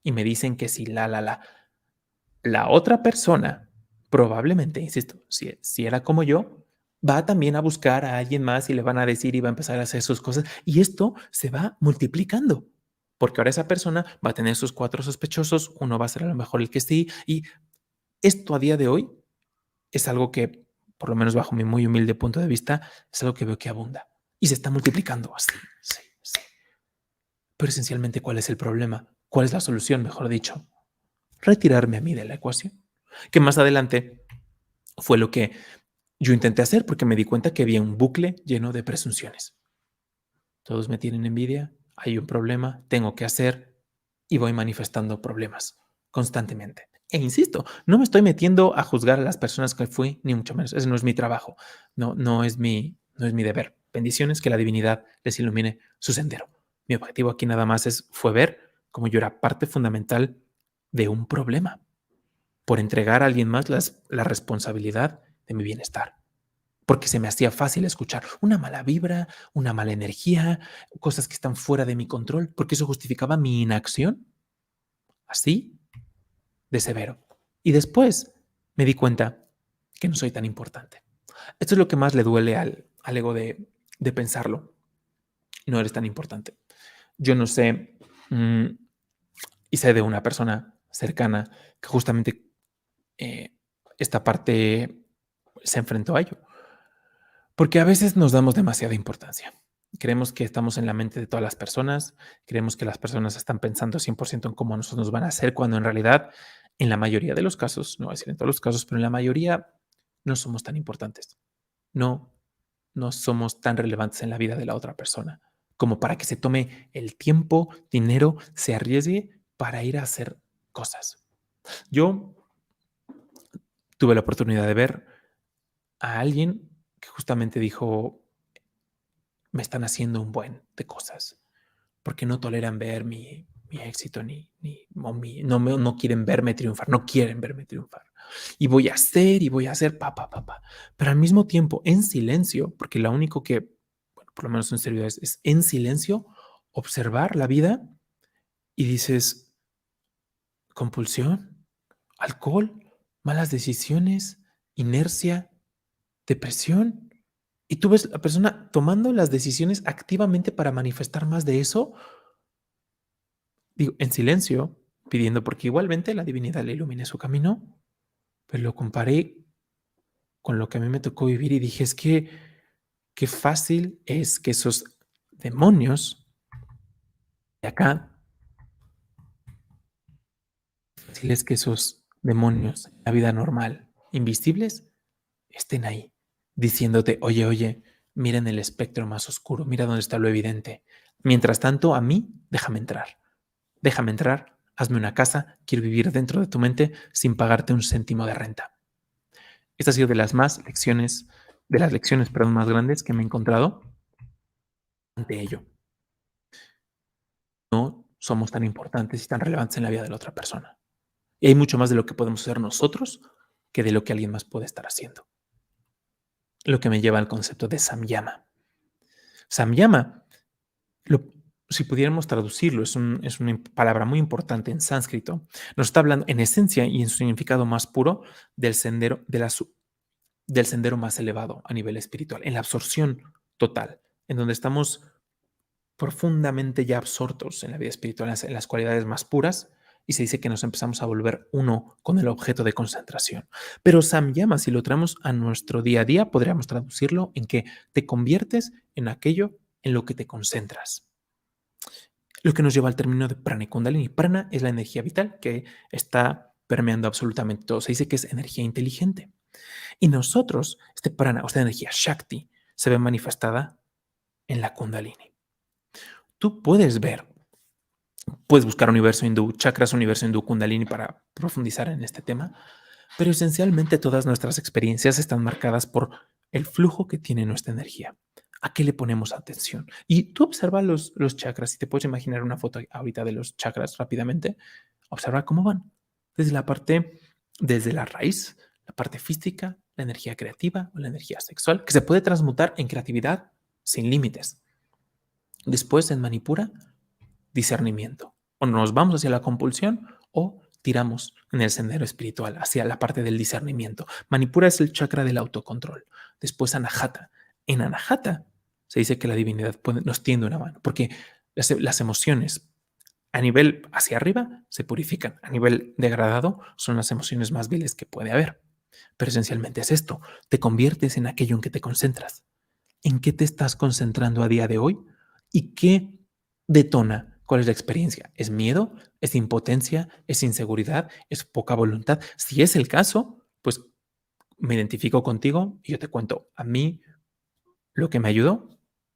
Y me dicen que si la otra persona, probablemente, insisto, si era como yo, va también a buscar a alguien más y le van a decir y va a empezar a hacer sus cosas. Y esto se va multiplicando. Porque ahora esa persona va a tener sus 4 sospechosos, uno va a ser a lo mejor el que sí. Y esto a día de hoy es algo que, por lo menos bajo mi muy humilde punto de vista, es algo que veo que abunda y se está multiplicando así. Sí, sí. Pero esencialmente, ¿cuál es el problema? ¿Cuál es la solución, mejor dicho? Retirarme a mí de la ecuación. Que más adelante fue lo que yo intenté hacer porque me di cuenta que había un bucle lleno de presunciones. Todos me tienen envidia, hay un problema, tengo que hacer y voy manifestando problemas constantemente. E insisto, no me estoy metiendo a juzgar a las personas que fui, ni mucho menos. Ese no es mi trabajo, no es mi deber. Bendiciones, que la divinidad les ilumine su sendero. Mi objetivo aquí nada más fue ver cómo yo era parte fundamental de un problema por entregar a alguien más la responsabilidad de mi bienestar. Porque se me hacía fácil escuchar una mala vibra, una mala energía, cosas que están fuera de mi control, porque eso justificaba mi inacción. Así de severo. Y después me di cuenta que no soy tan importante. Esto es lo que más le duele al ego de pensarlo. No eres tan importante. Yo no sé, y sé de una persona cercana que justamente esta parte se enfrentó a ello. Porque a veces nos damos demasiada importancia. Creemos que estamos en la mente de todas las personas, creemos que las personas están pensando 100% en cómo nosotros nos van a hacer, cuando en realidad, en la mayoría de los casos, no voy a decir en todos los casos, pero en la mayoría no somos tan importantes. No, no somos tan relevantes en la vida de la otra persona como para que se tome el tiempo, dinero, se arriesgue para ir a hacer cosas. Yo tuve la oportunidad de ver a alguien que justamente dijo, me están haciendo un buen de cosas, porque no toleran ver mi éxito no quieren verme triunfar, no quieren verme triunfar. Y voy a hacer, Pero al mismo tiempo, en silencio, porque lo único que, bueno, por lo menos en serio es en silencio, observar la vida y dices, compulsión, alcohol, malas decisiones, inercia, depresión. Y tú ves a la persona tomando las decisiones activamente para manifestar más de eso, digo, en silencio, pidiendo porque igualmente la divinidad le ilumine su camino, pero lo comparé con lo que a mí me tocó vivir y dije, es que qué fácil es que esos demonios de acá, fácil es que esos demonios en la vida normal, invisibles, estén ahí, diciéndote, oye, oye, mira en el espectro más oscuro, mira dónde está lo evidente. Mientras tanto, a mí, déjame entrar, hazme una casa, quiero vivir dentro de tu mente sin pagarte un céntimo de renta. Esta ha sido de las lecciones, perdón, más grandes que me he encontrado ante ello. No somos tan importantes y tan relevantes en la vida de la otra persona. Y hay mucho más de lo que podemos hacer nosotros que de lo que alguien más puede estar haciendo. Lo que me lleva al concepto de Samyama. Samyama, si pudiéramos traducirlo, es una palabra muy importante en sánscrito. Nos está hablando en esencia y en su significado más puro del sendero, del sendero más elevado a nivel espiritual, en la absorción total, en donde estamos profundamente ya absortos en la vida espiritual, en las cualidades más puras, y se dice que nos empezamos a volver uno con el objeto de concentración. Pero Samyama, si lo traemos a nuestro día a día, podríamos traducirlo en que te conviertes en aquello en lo que te concentras. Lo que nos lleva al término de prana y kundalini. Prana es la energía vital que está permeando absolutamente todo. Se dice que es energía inteligente. Y nosotros, este prana o esta energía Shakti, se ve manifestada en la kundalini. Tú puedes buscar universo hindú, chakras, universo hindú, kundalini para profundizar en este tema, pero esencialmente todas nuestras experiencias están marcadas por el flujo que tiene nuestra energía. ¿A qué le ponemos atención? Y tú observa los chakras, si te puedes imaginar una foto ahorita de los chakras rápidamente, observa cómo van. Desde desde la raíz, la parte física, la energía creativa o la energía sexual, que se puede transmutar en creatividad sin límites. Después en Manipura, discernimiento. O nos vamos hacia la compulsión o tiramos en el sendero espiritual, hacia la parte del discernimiento. Manipura es el chakra del autocontrol. Después Anahata. En Anahata se dice que la divinidad nos tiende una mano, porque las emociones a nivel hacia arriba se purifican, a nivel degradado son las emociones más viles que puede haber. Pero esencialmente es esto, te conviertes en aquello en que te concentras. ¿En qué te estás concentrando a día de hoy? ¿Y qué detona? ¿Cuál es la experiencia? ¿Es miedo? ¿Es impotencia? ¿Es inseguridad? ¿Es poca voluntad? Si es el caso, pues me identifico contigo y yo te cuento. A mí lo que me ayudó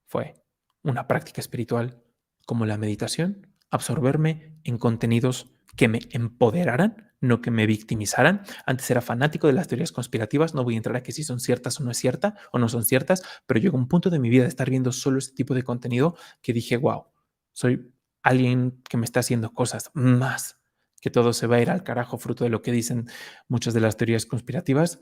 fue una práctica espiritual como la meditación, absorberme en contenidos que me empoderaran, no que me victimizaran. Antes era fanático de las teorías conspirativas, no voy a entrar a que si son ciertas o no es cierta o no son ciertas, pero llegó un punto de mi vida de estar viendo solo este tipo de contenido que dije, wow, soy alguien que me está haciendo cosas más, que todo se va a ir al carajo fruto de lo que dicen muchas de las teorías conspirativas.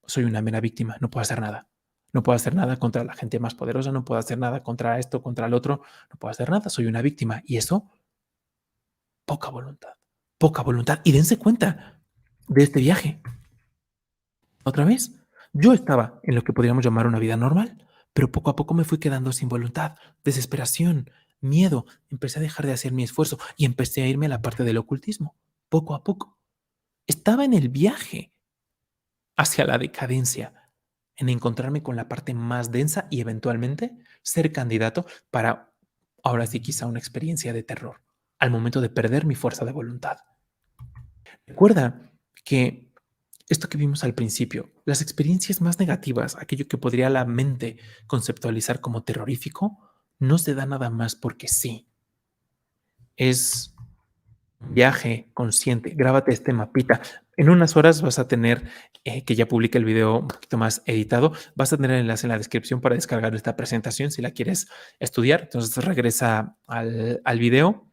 Soy una mera víctima, no puedo hacer nada. No puedo hacer nada contra la gente más poderosa, no puedo hacer nada contra esto, contra el otro, no puedo hacer nada, soy una víctima. Y eso, poca voluntad, poca voluntad. Y dense cuenta de este viaje. Otra vez, yo estaba en lo que podríamos llamar una vida normal, pero poco a poco me fui quedando sin voluntad, desesperación, miedo. Empecé a dejar de hacer mi esfuerzo y empecé a irme a la parte del ocultismo, poco a poco. Estaba en el viaje hacia la decadencia, en encontrarme con la parte más densa y eventualmente ser candidato para, ahora sí, quizá una experiencia de terror, al momento de perder mi fuerza de voluntad. Recuerda que esto que vimos al principio, las experiencias más negativas, aquello que podría la mente conceptualizar como terrorífico, no se da nada más porque sí. Es viaje consciente, grábate este mapita. En unas horas vas a tener, que ya publique el video un poquito más editado, vas a tener el enlace en la descripción para descargar esta presentación si la quieres estudiar. Entonces regresa al video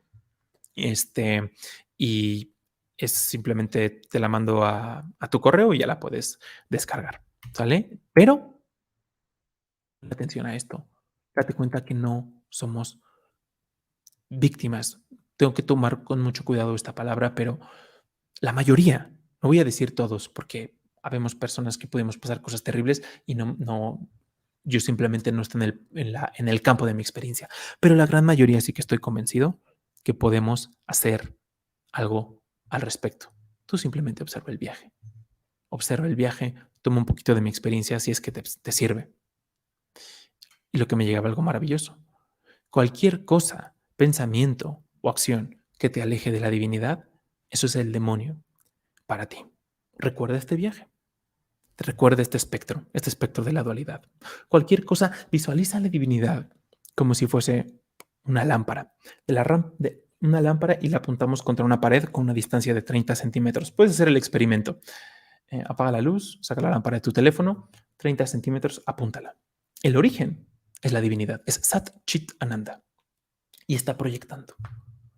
y es simplemente te la mando a tu correo y ya la puedes descargar, ¿sale? Pero atención a esto, date cuenta que no somos víctimas. Tengo que tomar con mucho cuidado esta palabra, pero la mayoría, no voy a decir todos, porque habemos personas que podemos pasar cosas terribles y yo simplemente no estoy en el campo de mi experiencia, pero la gran mayoría sí que estoy convencido que podemos hacer algo al respecto. Tú simplemente observa el viaje, toma un poquito de mi experiencia si es que te sirve. Y lo que me llegaba algo maravilloso. Cualquier cosa, pensamiento o acción que te aleje de la divinidad, eso es el demonio para ti. Recuerda este viaje. Recuerda este espectro de la dualidad. Cualquier cosa, visualiza la divinidad como si fuese una lámpara. De una lámpara y la apuntamos contra una pared con una distancia de 30 centímetros. Puedes hacer el experimento. Apaga la luz, saca la lámpara de tu teléfono, 30 centímetros, apúntala. El origen es la divinidad, es Sat Chit Ananda. Y está proyectando.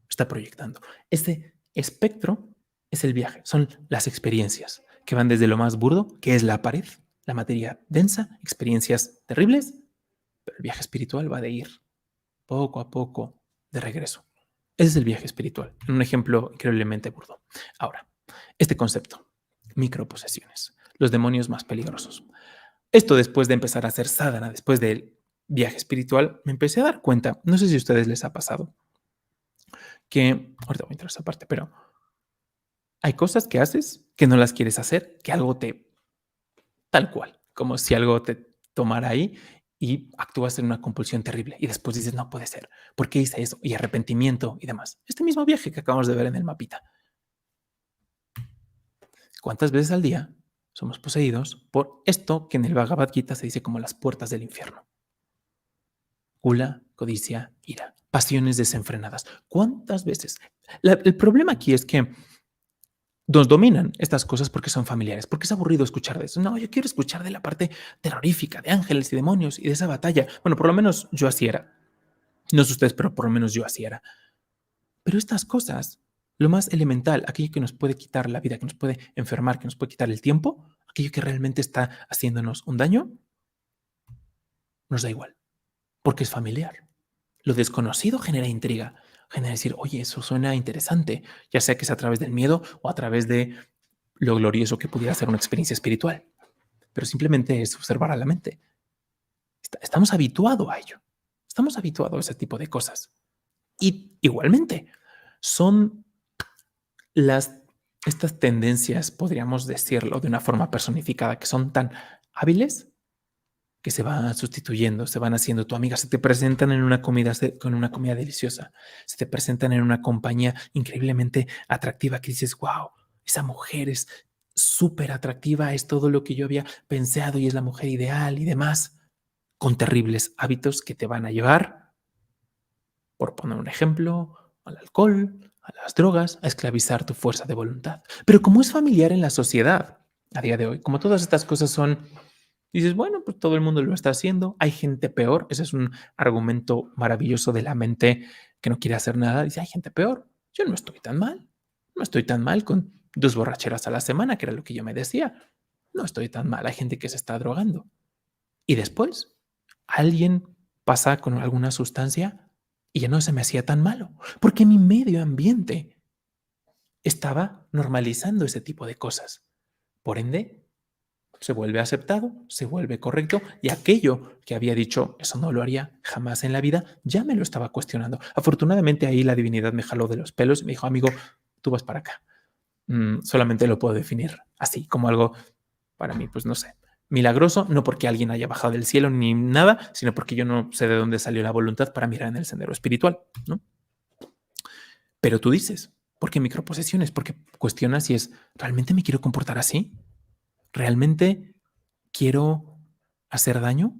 Está proyectando. Este espectro es el viaje, son las experiencias que van desde lo más burdo, que es la pared, la materia densa, experiencias terribles, pero el viaje espiritual va de ir poco a poco de regreso. Ese es el viaje espiritual, un ejemplo increíblemente burdo. Ahora, este concepto, microposesiones, los demonios más peligrosos. Esto después de empezar a hacer sadhana, después del viaje espiritual, me empecé a dar cuenta, no sé si a ustedes les ha pasado, que, ahorita voy a entrar a esa parte, pero hay cosas que haces que no las quieres hacer, que algo tal cual, como si algo te tomara ahí y actúas en una compulsión terrible y después dices, no puede ser, ¿por qué hice eso? Y arrepentimiento y demás. Este mismo viaje que acabamos de ver en el mapita. ¿Cuántas veces al día somos poseídos por esto que en el Bhagavad Gita se dice como las puertas del infierno? Gula, codicia, ira, pasiones desenfrenadas. ¿Cuántas veces? El problema aquí es que Nos dominan estas cosas porque son familiares, porque es aburrido escuchar de eso. No, yo quiero escuchar de la parte terrorífica, de ángeles y demonios y de esa batalla. Bueno, por lo menos yo así era. No sé ustedes, pero por lo menos yo así era. Pero estas cosas, lo más elemental, aquello que nos puede quitar la vida, que nos puede enfermar, que nos puede quitar el tiempo, aquello que realmente está haciéndonos un daño, nos da igual, porque es familiar. Lo desconocido genera intriga, genera decir, oye, eso suena interesante, ya sea que sea a través del miedo o a través de lo glorioso que pudiera ser una experiencia espiritual, pero simplemente es observar a la mente. Estamos habituados a ello, estamos habituados a ese tipo de cosas. Y igualmente, son las, estas tendencias, podríamos decirlo de una forma personificada, que son tan hábiles que se van sustituyendo, se van haciendo tu amiga, se te presentan en una comida con una comida deliciosa, se te presentan en una compañía increíblemente atractiva que dices, wow, esa mujer es súper atractiva, es todo lo que yo había pensado y es la mujer ideal y demás, con terribles hábitos que te van a llevar, por poner un ejemplo, al alcohol, a las drogas, a esclavizar tu fuerza de voluntad. Pero como es familiar en la sociedad a día de hoy, como todas estas cosas son, dices, bueno, pues todo el mundo lo está haciendo, hay gente peor, ese es un argumento maravilloso de la mente que no quiere hacer nada, dice, hay gente peor, yo no estoy tan mal, no estoy tan mal con 2 borracheras a la semana, que era lo que yo me decía, no estoy tan mal, hay gente que se está drogando. Y después, alguien pasa con alguna sustancia y ya no se me hacía tan malo, porque mi medio ambiente estaba normalizando ese tipo de cosas. Por ende, se vuelve aceptado, se vuelve correcto y aquello que había dicho, eso no lo haría jamás en la vida, ya me lo estaba cuestionando. Afortunadamente ahí la divinidad me jaló de los pelos y me dijo, amigo, tú vas para acá. Solamente lo puedo definir así, como algo para mí, pues no sé, milagroso, no porque alguien haya bajado del cielo ni nada, sino porque yo no sé de dónde salió la voluntad para mirar en el sendero espiritual, ¿no? Pero tú dices, ¿por qué microposesiones? Porque cuestionas si es, ¿realmente me quiero comportar así? ¿Realmente quiero hacer daño?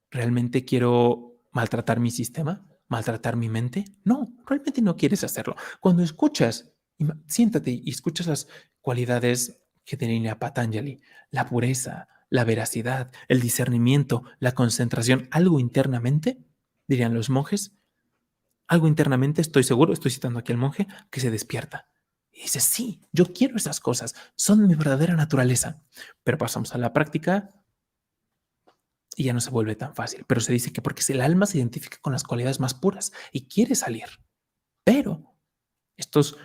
¿Realmente quiero maltratar mi sistema? ¿Maltratar mi mente? No, realmente no quieres hacerlo. Cuando escuchas, siéntate y escuchas las cualidades que tenía Patanjali, la pureza, la veracidad, el discernimiento, la concentración, algo internamente, dirían los monjes, algo internamente, estoy seguro, estoy citando aquí al monje, que se despierta. Y dice, sí, yo quiero esas cosas, son mi verdadera naturaleza. Pero pasamos a la práctica y ya no se vuelve tan fácil. Pero se dice que porque si el alma se identifica con las cualidades más puras y quiere salir, pero estos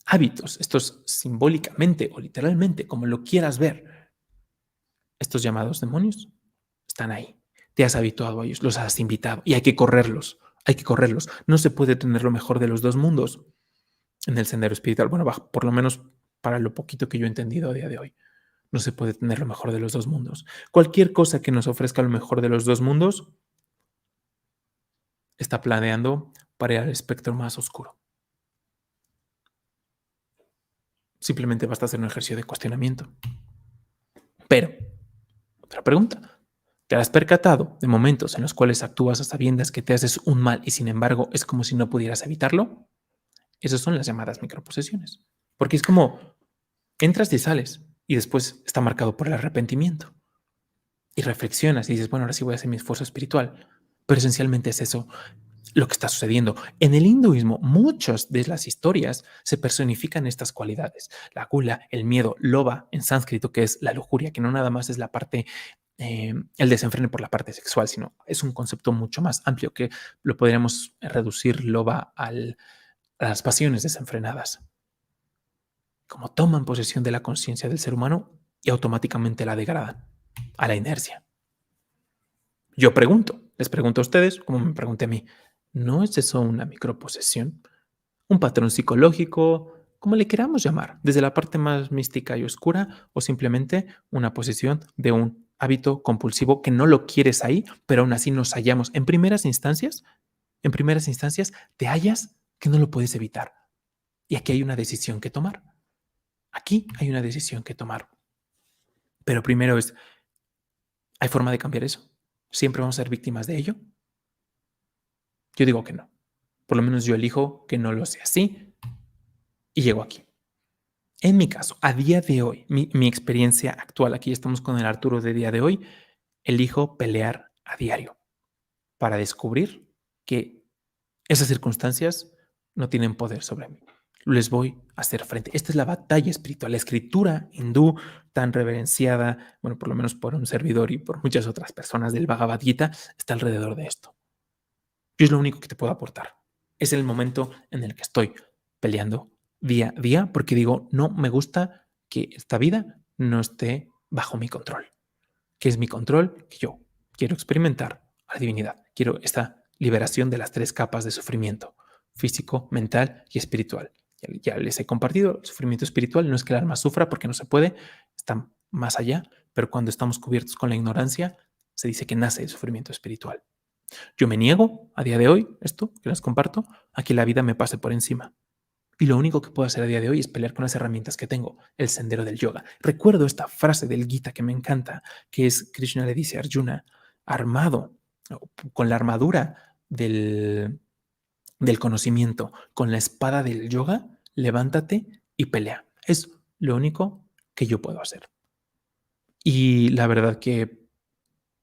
hábitos, estos simbólicamente o literalmente, como lo quieras ver, estos llamados demonios están ahí. Te has habituado a ellos, los has invitado y hay que correrlos. Hay que correrlos. No se puede tener lo mejor de los dos mundos en el sendero espiritual. Bueno, por lo menos para lo poquito que yo he entendido a día de hoy. No se puede tener lo mejor de los dos mundos. Cualquier cosa que nos ofrezca lo mejor de los dos mundos está planeando para ir al espectro más oscuro. Simplemente basta hacer un ejercicio de cuestionamiento. Pero, otra pregunta. ¿Te has percatado de momentos en los cuales actúas a sabiendas que te haces un mal y sin embargo es como si no pudieras evitarlo? Esas son las llamadas microposesiones. Porque es como entras y sales y después está marcado por el arrepentimiento. Y reflexionas y dices, bueno, ahora sí voy a hacer mi esfuerzo espiritual. Pero esencialmente es eso lo que está sucediendo. En el hinduismo, muchas de las historias se personifican estas cualidades. La gula, el miedo, loba en sánscrito, que es la lujuria, que no nada más es la parte, el desenfreno por la parte sexual, sino es un concepto mucho más amplio que lo podríamos reducir loba a las pasiones desenfrenadas. Como toman posesión de la conciencia del ser humano y automáticamente la degradan a la inercia. Yo pregunto, les pregunto a ustedes, como me pregunté a mí, ¿no es eso una microposesión? ¿Un patrón psicológico? Como le queramos llamar, desde la parte más mística y oscura o simplemente una posesión de un hábito compulsivo que no lo quieres ahí, pero aún así nos hallamos en primeras instancias te hallas que no lo puedes evitar. Y aquí hay una decisión que tomar. Aquí hay una decisión que tomar. Pero primero es, ¿hay forma de cambiar eso? ¿Siempre vamos a ser víctimas de ello? Yo digo que no. Por lo menos yo elijo que no lo sea así y llego aquí. En mi caso, a día de hoy, mi experiencia actual, aquí estamos con el Arturo de día de hoy, elijo pelear a diario para descubrir que esas circunstancias no tienen poder sobre mí. Les voy a hacer frente. Esta es la batalla espiritual. La escritura hindú tan reverenciada, bueno, por lo menos por un servidor y por muchas otras personas del Bhagavad Gita, está alrededor de esto. Yo es lo único que te puedo aportar. Es el momento en el que estoy peleando día a día porque digo, no me gusta que esta vida no esté bajo mi control. ¿Qué es mi control? Que yo quiero experimentar a la divinidad. Quiero esta liberación de las 3 capas de sufrimiento: físico, mental y espiritual. Ya les he compartido, el sufrimiento espiritual no es que el alma sufra porque no se puede, está más allá, pero cuando estamos cubiertos con la ignorancia, se dice que nace el sufrimiento espiritual. Yo me niego a día de hoy, esto que les comparto, a que la vida me pase por encima. Y lo único que puedo hacer a día de hoy es pelear con las herramientas que tengo, el sendero del yoga. Recuerdo esta frase del Gita que me encanta, que es Krishna le dice a Arjuna, armado, con la armadura del conocimiento, con la espada del yoga, levántate y pelea. Es lo único que yo puedo hacer. Y la verdad que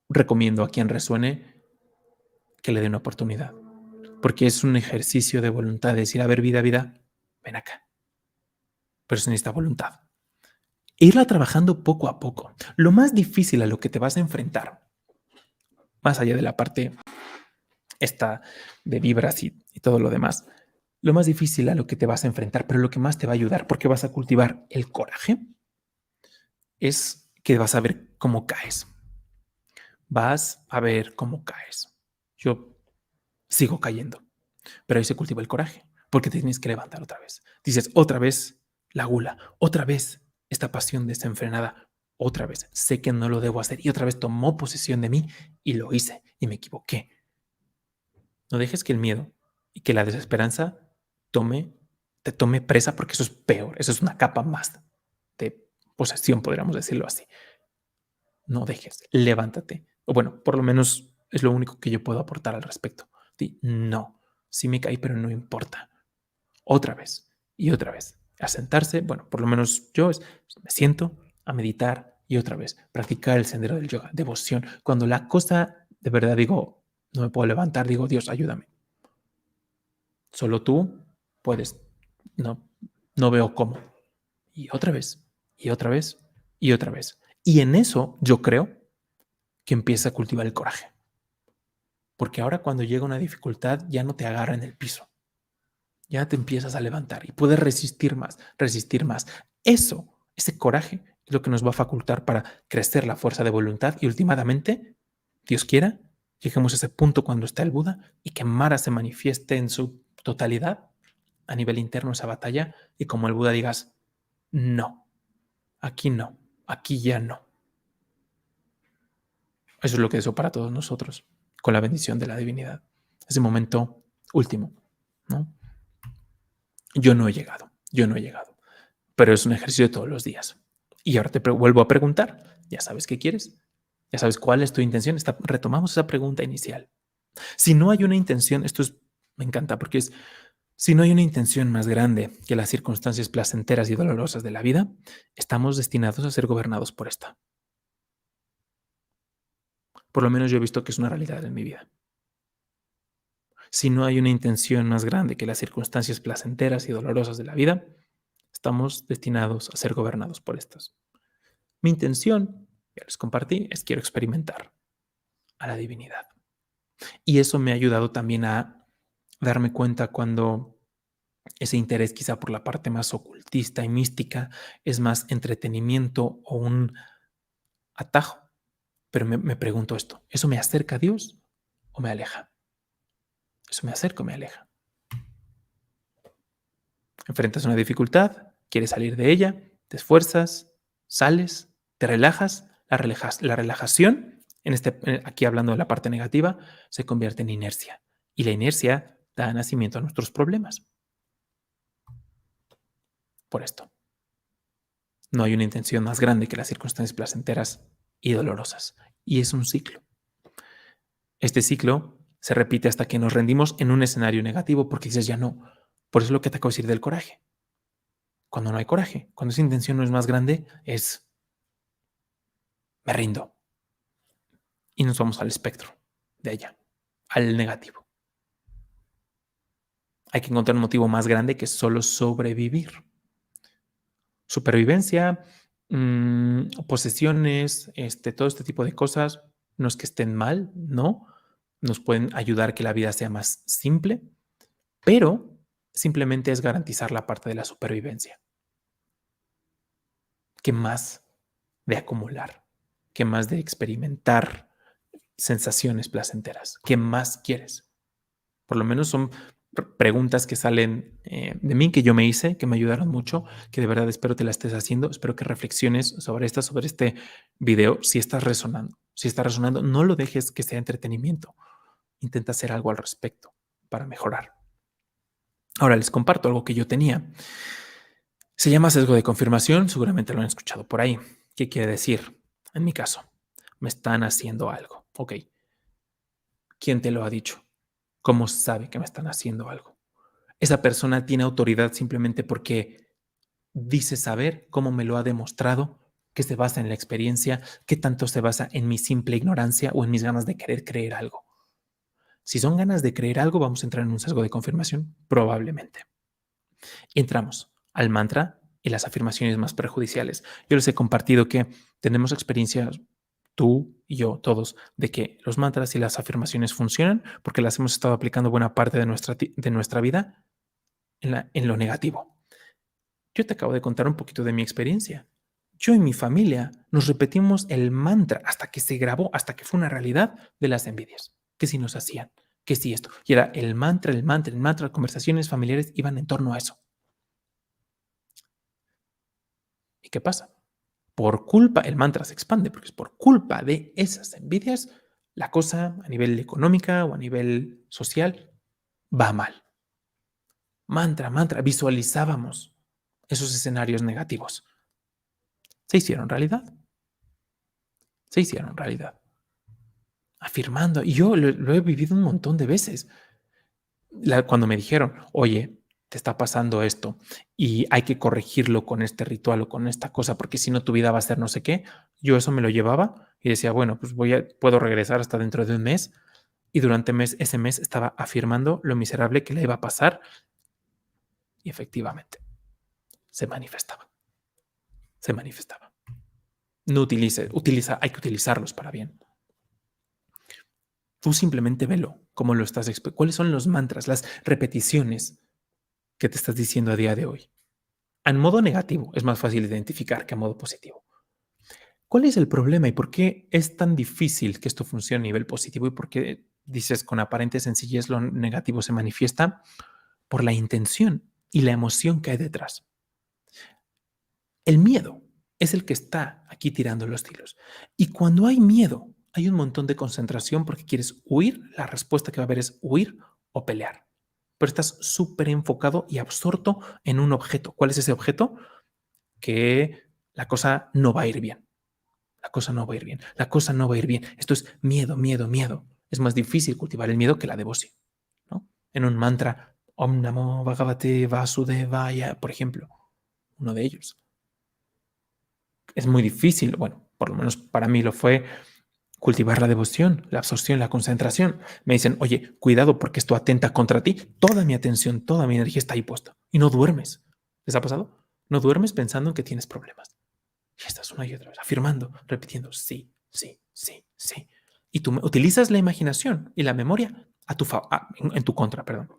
recomiendo a quien resuene que le dé una oportunidad, porque es un ejercicio de voluntad, de decir, a ver, vida, ven acá. Pero se necesita voluntad. Irla trabajando poco a poco. Lo más difícil a lo que te vas a enfrentar, más allá de la parte esta de vibras y todo lo demás, lo más difícil a lo que te vas a enfrentar, pero lo que más te va a ayudar, porque vas a cultivar el coraje, es que vas a ver cómo caes. Vas a ver cómo caes. Yo sigo cayendo, pero ahí se cultiva el coraje, porque te tienes que levantar otra vez. Dices, otra vez la gula, otra vez esta pasión desenfrenada, otra vez sé que no lo debo hacer y otra vez tomó posesión de mí y lo hice y me equivoqué. No dejes que el miedo y que la desesperanza te tome presa, porque eso es peor, eso es una capa más de posesión, podríamos decirlo así. No dejes, levántate. O bueno, por lo menos es lo único que yo puedo aportar al respecto. Di, no, sí me caí, pero no importa. Otra vez y otra vez. A sentarse, bueno, por lo menos yo me siento a meditar y otra vez practicar el sendero del yoga, devoción. Cuando la cosa de verdad digo, no me puedo levantar, digo, Dios, ayúdame. Solo tú puedes. No, no veo cómo. Y otra vez, y otra vez, y otra vez. Y en eso yo creo que empieza a cultivar el coraje. Porque ahora cuando llega una dificultad ya no te agarra en el piso. Ya te empiezas a levantar y puedes resistir más, resistir más. Eso, ese coraje es lo que nos va a facultar para crecer la fuerza de voluntad y últimamente, Dios quiera, lleguemos a ese punto cuando está el Buda y que Mara se manifieste en su totalidad a nivel interno esa batalla y como el Buda digas, no, aquí ya no. Eso es lo que deseo para todos nosotros, con la bendición de la divinidad. Ese momento último, ¿no? Yo no he llegado, pero es un ejercicio de todos los días. Y ahora te vuelvo a preguntar, ¿ya sabes qué quieres? ¿Ya sabes cuál es tu intención? Retomamos esa pregunta inicial. Si no hay una intención, me encanta porque si no hay una intención más grande que las circunstancias placenteras y dolorosas de la vida, estamos destinados a ser gobernados por esta. Por lo menos yo he visto que es una realidad en mi vida. Si no hay una intención más grande que las circunstancias placenteras y dolorosas de la vida, estamos destinados a ser gobernados por estas. Mi intención, ya les compartí, es quiero experimentar a la divinidad. Y eso me ha ayudado también a darme cuenta cuando ese interés quizá por la parte más ocultista y mística es más entretenimiento o un atajo. Pero me pregunto esto, ¿eso me acerca a Dios o me aleja? ¿Eso me acerca o me aleja? Enfrentas una dificultad, quieres salir de ella, te esfuerzas, sales, te relajas. La relajación, aquí hablando de la parte negativa, se convierte en inercia. Y la inercia da nacimiento a nuestros problemas. Por esto, no hay una intención más grande que las circunstancias placenteras y dolorosas. Y es un ciclo. Este ciclo se repite hasta que nos rendimos en un escenario negativo porque dices ya no. Por eso es lo que te acabo de decir del coraje. Cuando no hay coraje, cuando esa intención no es más grande, es me rindo. Y nos vamos al espectro de allá, al negativo. Hay que encontrar un motivo más grande que solo sobrevivir. Supervivencia, posesiones, todo este tipo de cosas, no es que estén mal, no, nos pueden ayudar a que la vida sea más simple, pero simplemente es garantizar la parte de la supervivencia. ¿Qué más de acumular? ¿Qué más de experimentar sensaciones placenteras? ¿Qué más quieres? Por lo menos son preguntas que salen de mí, que yo me hice, que me ayudaron mucho, que de verdad espero te las estés haciendo. Espero que reflexiones sobre sobre este video, si estás resonando. Si está resonando, no lo dejes que sea entretenimiento. Intenta hacer algo al respecto para mejorar. Ahora les comparto algo que yo tenía. Se llama sesgo de confirmación, seguramente lo han escuchado por ahí. ¿Qué quiere decir? En mi caso, me están haciendo algo. Ok, ¿quién te lo ha dicho? ¿Cómo sabe que me están haciendo algo? Esa persona tiene autoridad simplemente porque dice saber cómo me lo ha demostrado, que se basa en la experiencia, que tanto se basa en mi simple ignorancia o en mis ganas de querer creer algo. Si son ganas de creer algo, vamos a entrar en un sesgo de confirmación, probablemente. Entramos al mantra y las afirmaciones más perjudiciales. Yo les he compartido que tenemos experiencias, tú y yo, todos, de que los mantras y las afirmaciones funcionan porque las hemos estado aplicando buena parte de nuestra vida en lo negativo. Yo te acabo de contar un poquito de mi experiencia. Yo y mi familia nos repetimos el mantra hasta que se grabó, hasta que fue una realidad de las envidias. Que si nos hacían, que si esto. Y era el mantra, el mantra, el mantra. Conversaciones familiares iban en torno a eso. ¿Y qué pasa? Por culpa, el mantra se expande porque es por culpa de esas envidias, la cosa a nivel económica o a nivel social va mal. Mantra, mantra, visualizábamos esos escenarios negativos. Se hicieron realidad. Se hicieron realidad. Afirmando. Y yo lo he vivido un montón de veces. Cuando me dijeron, oye, te está pasando esto y hay que corregirlo con este ritual o con esta cosa, porque si no tu vida va a ser no sé qué, yo eso me lo llevaba y decía, bueno, pues puedo regresar hasta dentro de un mes. Y durante ese mes estaba afirmando lo miserable que le iba a pasar y efectivamente se manifestaba. Se manifestaba. No hay que utilizarlos para bien. Tú simplemente velo cómo lo estás explicando. ¿Cuáles son los mantras, las repeticiones que te estás diciendo a día de hoy? En modo negativo es más fácil identificar que a modo positivo. ¿Cuál es el problema y por qué es tan difícil que esto funcione a nivel positivo y por qué dices con aparente sencillez lo negativo se manifiesta? Por la intención y la emoción que hay detrás. El miedo es el que está aquí tirando los tiros. Y cuando hay miedo, hay un montón de concentración porque quieres huir. La respuesta que va a haber es huir o pelear. Pero estás súper enfocado y absorto en un objeto. ¿Cuál es ese objeto? Que la cosa no va a ir bien. La cosa no va a ir bien. La cosa no va a ir bien. Esto es miedo, miedo, miedo. Es más difícil cultivar el miedo que la devoción, ¿no? En un mantra, Om Namo Bhagavate Vasudevaya, por ejemplo, uno de ellos. Es muy difícil, bueno, por lo menos para mí lo fue, cultivar la devoción, la absorción, la concentración. Me dicen, oye, cuidado porque esto atenta contra ti. Toda mi atención, toda mi energía está ahí puesta y no duermes. ¿Les ha pasado? No duermes pensando en que tienes problemas. Y estás una y otra vez afirmando, repitiendo, sí, sí, sí, sí. Y tú utilizas la imaginación y la memoria en tu contra, perdón.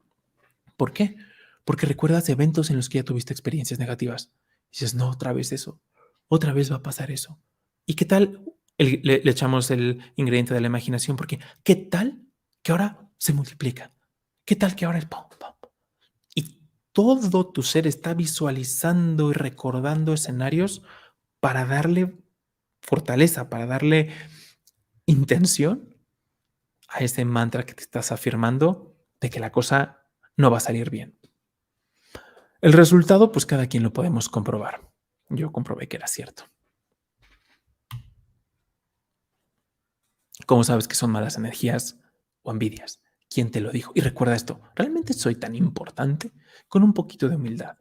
¿Por qué? Porque recuerdas eventos en los que ya tuviste experiencias negativas. Y dices, no, otra vez eso. Otra vez va a pasar eso. ¿Y qué tal? Le echamos el ingrediente de la imaginación porque ¿qué tal que ahora se multiplica? ¿Qué tal que ahora es pum, pum? Y todo tu ser está visualizando y recordando escenarios para darle fortaleza, para darle intención a ese mantra que te estás afirmando de que la cosa no va a salir bien. El resultado, pues cada quien lo podemos comprobar. Yo comprobé que era cierto. ¿Cómo sabes que son malas energías o envidias? ¿Quién te lo dijo? Y recuerda esto, ¿realmente soy tan importante? Con un poquito de humildad.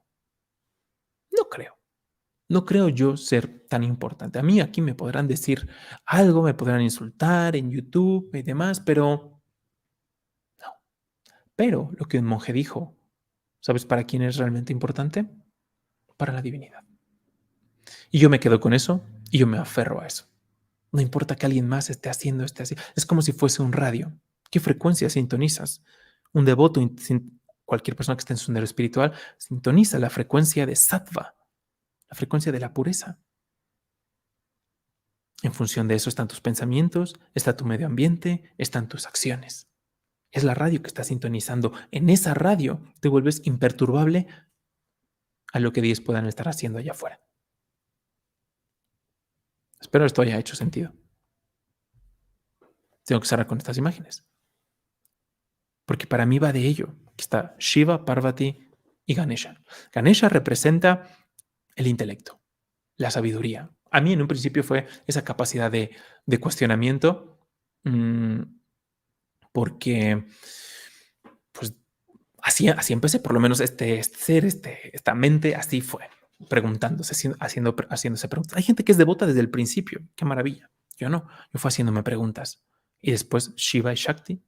No creo yo ser tan importante. A mí aquí me podrán decir algo, me podrán insultar en YouTube y demás, pero no. Pero lo que un monje dijo, ¿sabes para quién es realmente importante? Para la divinidad. Y yo me quedo con eso y yo me aferro a eso. No importa que alguien más esté haciendo, esté así. Es como si fuese un radio. ¿Qué frecuencia sintonizas? Un devoto, cualquier persona que esté en su sendero espiritual, sintoniza la frecuencia de sattva, la frecuencia de la pureza. En función de eso están tus pensamientos, está tu medio ambiente, están tus acciones. Es la radio que estás sintonizando. En esa radio te vuelves imperturbable a lo que 10 puedan estar haciendo allá afuera. Espero esto haya hecho sentido. Tengo que cerrar con estas imágenes. Porque para mí va de ello. Aquí está Shiva, Parvati y Ganesha. Ganesha representa el intelecto, la sabiduría. A mí en un principio fue esa capacidad de cuestionamiento, porque pues así empecé, por lo menos este ser, esta mente, así fue, preguntándose, haciéndose preguntas. Hay gente que es devota desde el principio, qué maravilla. Yo no, yo fui haciéndome preguntas. Y después Shiva y Shakti,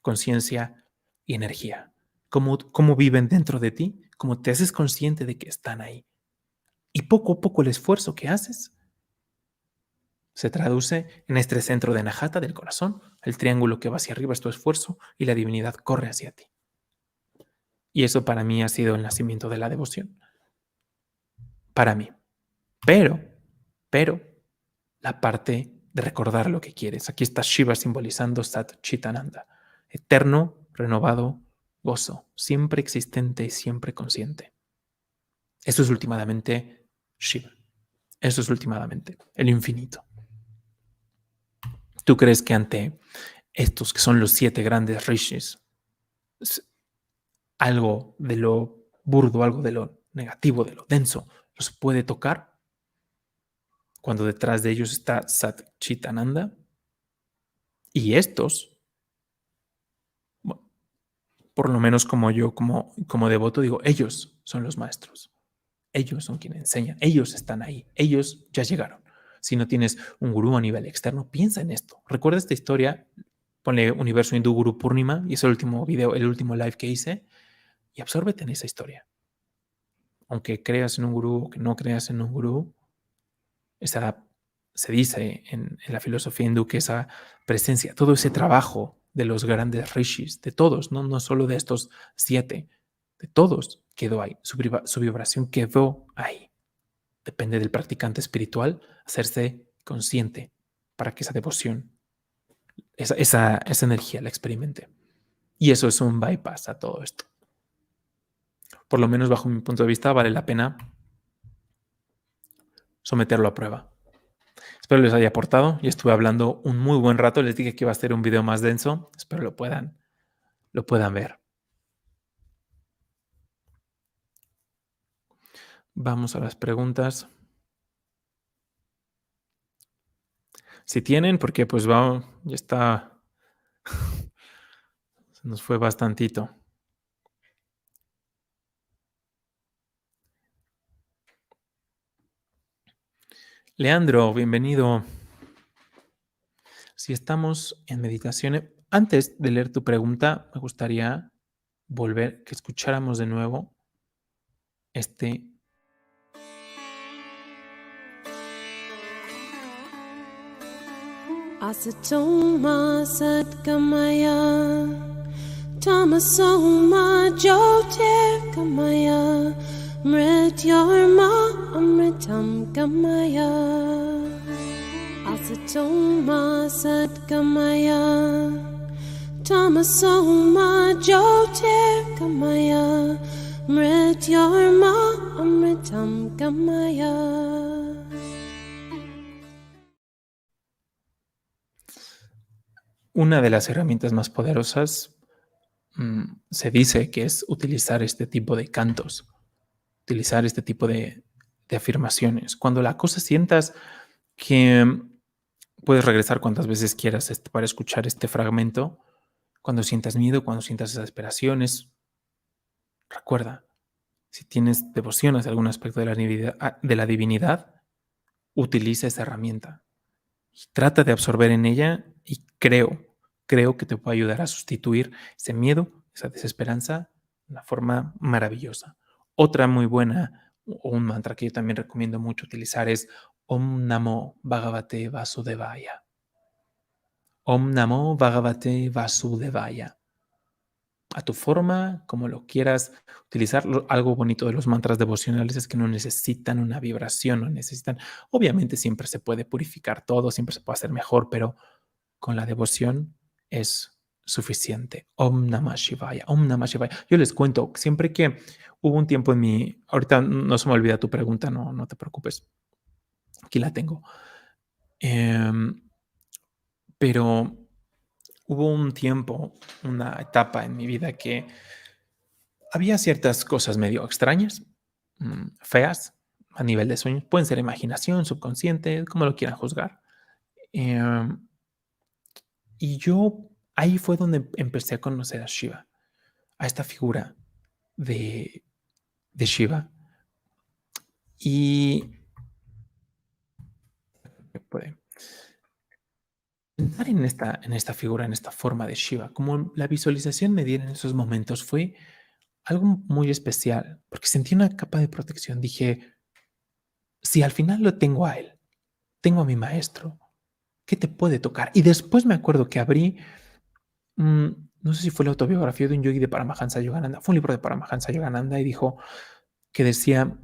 conciencia y energía. ¿Cómo viven dentro de ti? ¿Cómo te haces consciente de que están ahí? Y poco a poco el esfuerzo que haces se traduce en este centro de Anahata del corazón. El triángulo que va hacia arriba es tu esfuerzo y la divinidad corre hacia ti. Y eso para mí ha sido el nacimiento de la devoción. Para mí. Pero, la parte de recordar lo que quieres. Aquí está Shiva simbolizando Sat Chitananda. Eterno, renovado, gozo, siempre existente y siempre consciente. Eso es últimamente Shiva. Eso es últimamente el infinito. ¿Tú crees que ante estos que son los 7 grandes rishis, algo de lo burdo, algo de lo negativo, de lo denso, los puede tocar? Cuando detrás de ellos está Sat Chitananda. Y estos, bueno, por lo menos como yo, como devoto, digo, ellos son los maestros. Ellos son quienes enseñan. Ellos están ahí. Ellos ya llegaron. Si no tienes un gurú a nivel externo, piensa en esto. Recuerda esta historia, ponle Universo Hindú Guru Purnima, y es el último video, el último live que hice, y absórbete en esa historia. Aunque creas en un gurú o que no creas en un gurú, se dice en la filosofía hindú que esa presencia, todo ese trabajo de los grandes rishis, de todos, no solo de estos 7, de todos quedó ahí, su vibración quedó ahí. Depende del practicante espiritual hacerse consciente para que esa devoción, esa energía la experimente. Y eso es un bypass a todo esto. Por lo menos bajo mi punto de vista vale la pena someterlo a prueba. Espero les haya aportado. Y estuve hablando un muy buen rato. Les dije que iba a ser un video más denso. Espero lo puedan ver. Vamos a las preguntas. Si tienen, porque pues vamos, ya está. Se nos fue bastantito. Leandro, bienvenido. Si estamos en meditación, antes de leer tu pregunta, me gustaría que escucháramos de nuevo este. Asatoma Satgamaya Tamasoma Jyotirgamaya Mrityorma Amritam Gamaya Asatoma Satgamaya Tamasoma Jyotirgamaya Mrityorma Amritam Gamaya. Una de las herramientas más poderosas se dice que es utilizar este tipo de cantos, utilizar este tipo de afirmaciones. Cuando la cosa sientas que puedes regresar cuantas veces quieras para escuchar este fragmento, cuando sientas miedo, cuando sientas desesperaciones, recuerda, Si tienes devoción hacia algún aspecto de la divinidad, utiliza esa herramienta. Trata de absorber en ella y creo que te puede ayudar a sustituir ese miedo, esa desesperanza, de una forma maravillosa. Otra muy buena, o un mantra que yo también recomiendo mucho utilizar es Om Namo Bhagavate Vasudevaya. Om Namo Bhagavate Vasudevaya. A tu forma, como lo quieras utilizar. Algo bonito de los mantras devocionales es que no necesitan una vibración, no necesitan, obviamente siempre se puede purificar todo, siempre se puede hacer mejor, pero con la devoción es suficiente. Om Namah Shivaya, Om Namah Shivaya. Yo les cuento, siempre que hubo un tiempo en ahorita no se me olvida tu pregunta, no te preocupes, aquí la tengo. Pero hubo un tiempo, una etapa en mi vida que había ciertas cosas medio extrañas, feas a nivel de sueños. Pueden ser imaginación, subconsciente, como lo quieran juzgar. Em, y yo ahí fue donde empecé a conocer a Shiva, a esta figura de, de Shiva. Y puede pensar en esta figura, en esta forma de Shiva, como la visualización me diera en esos momentos fue algo muy especial, porque sentí una capa de protección. Dije, si al final lo tengo a él, tengo a mi maestro, ¿qué te puede tocar? Y después me acuerdo que abrí, mm, no sé si fue la autobiografía de un yogi de Paramahansa Yogananda, fue un libro de Paramahansa Yogananda y dijo que decía,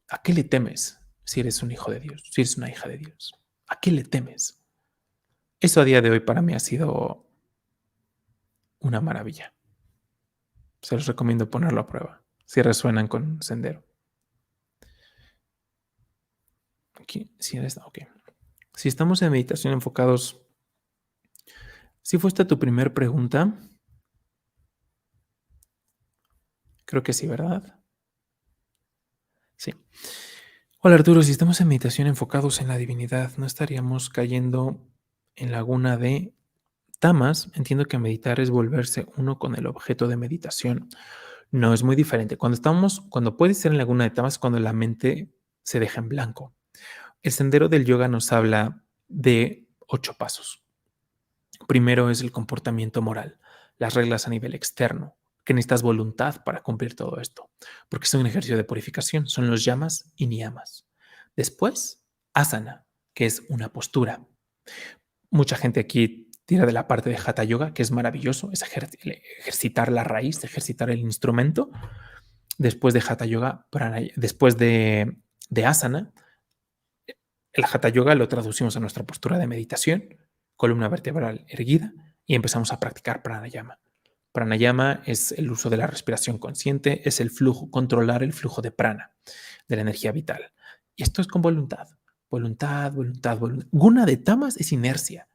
¿a qué le temes si eres un hijo de Dios, si eres una hija de Dios? ¿A qué le temes? Eso a día de hoy para mí ha sido una maravilla. Se los recomiendo ponerlo a prueba, si resuenan con Sendero. Aquí, okay. Si estamos en meditación enfocados, si fue esta tu primer pregunta, creo que sí, ¿verdad? Sí. Hola Arturo, si estamos en meditación enfocados en la divinidad, ¿no estaríamos cayendo en laguna de tamas? Entiendo que meditar es volverse uno con el objeto de meditación. No, es muy diferente. Cuando puede ser en laguna de tamas, cuando la mente se deja en blanco. El sendero del yoga nos habla de 8 pasos. Primero es el comportamiento moral, las reglas a nivel externo, que necesitas voluntad para cumplir todo esto, porque es un ejercicio de purificación, son los yamas y niyamas. Después, asana, que es una postura. Mucha gente aquí tira de la parte de hatha yoga, que es maravilloso, es ejercitar la raíz, ejercitar el instrumento. Después de hatha yoga, después de asana, el hatha yoga lo traducimos a nuestra postura de meditación, columna vertebral erguida, y empezamos a practicar pranayama. Pranayama es el uso de la respiración consciente, es el flujo, controlar el flujo de prana, de la energía vital. Y esto es con voluntad, voluntad, voluntad, voluntad. Guna de tamas es inercia,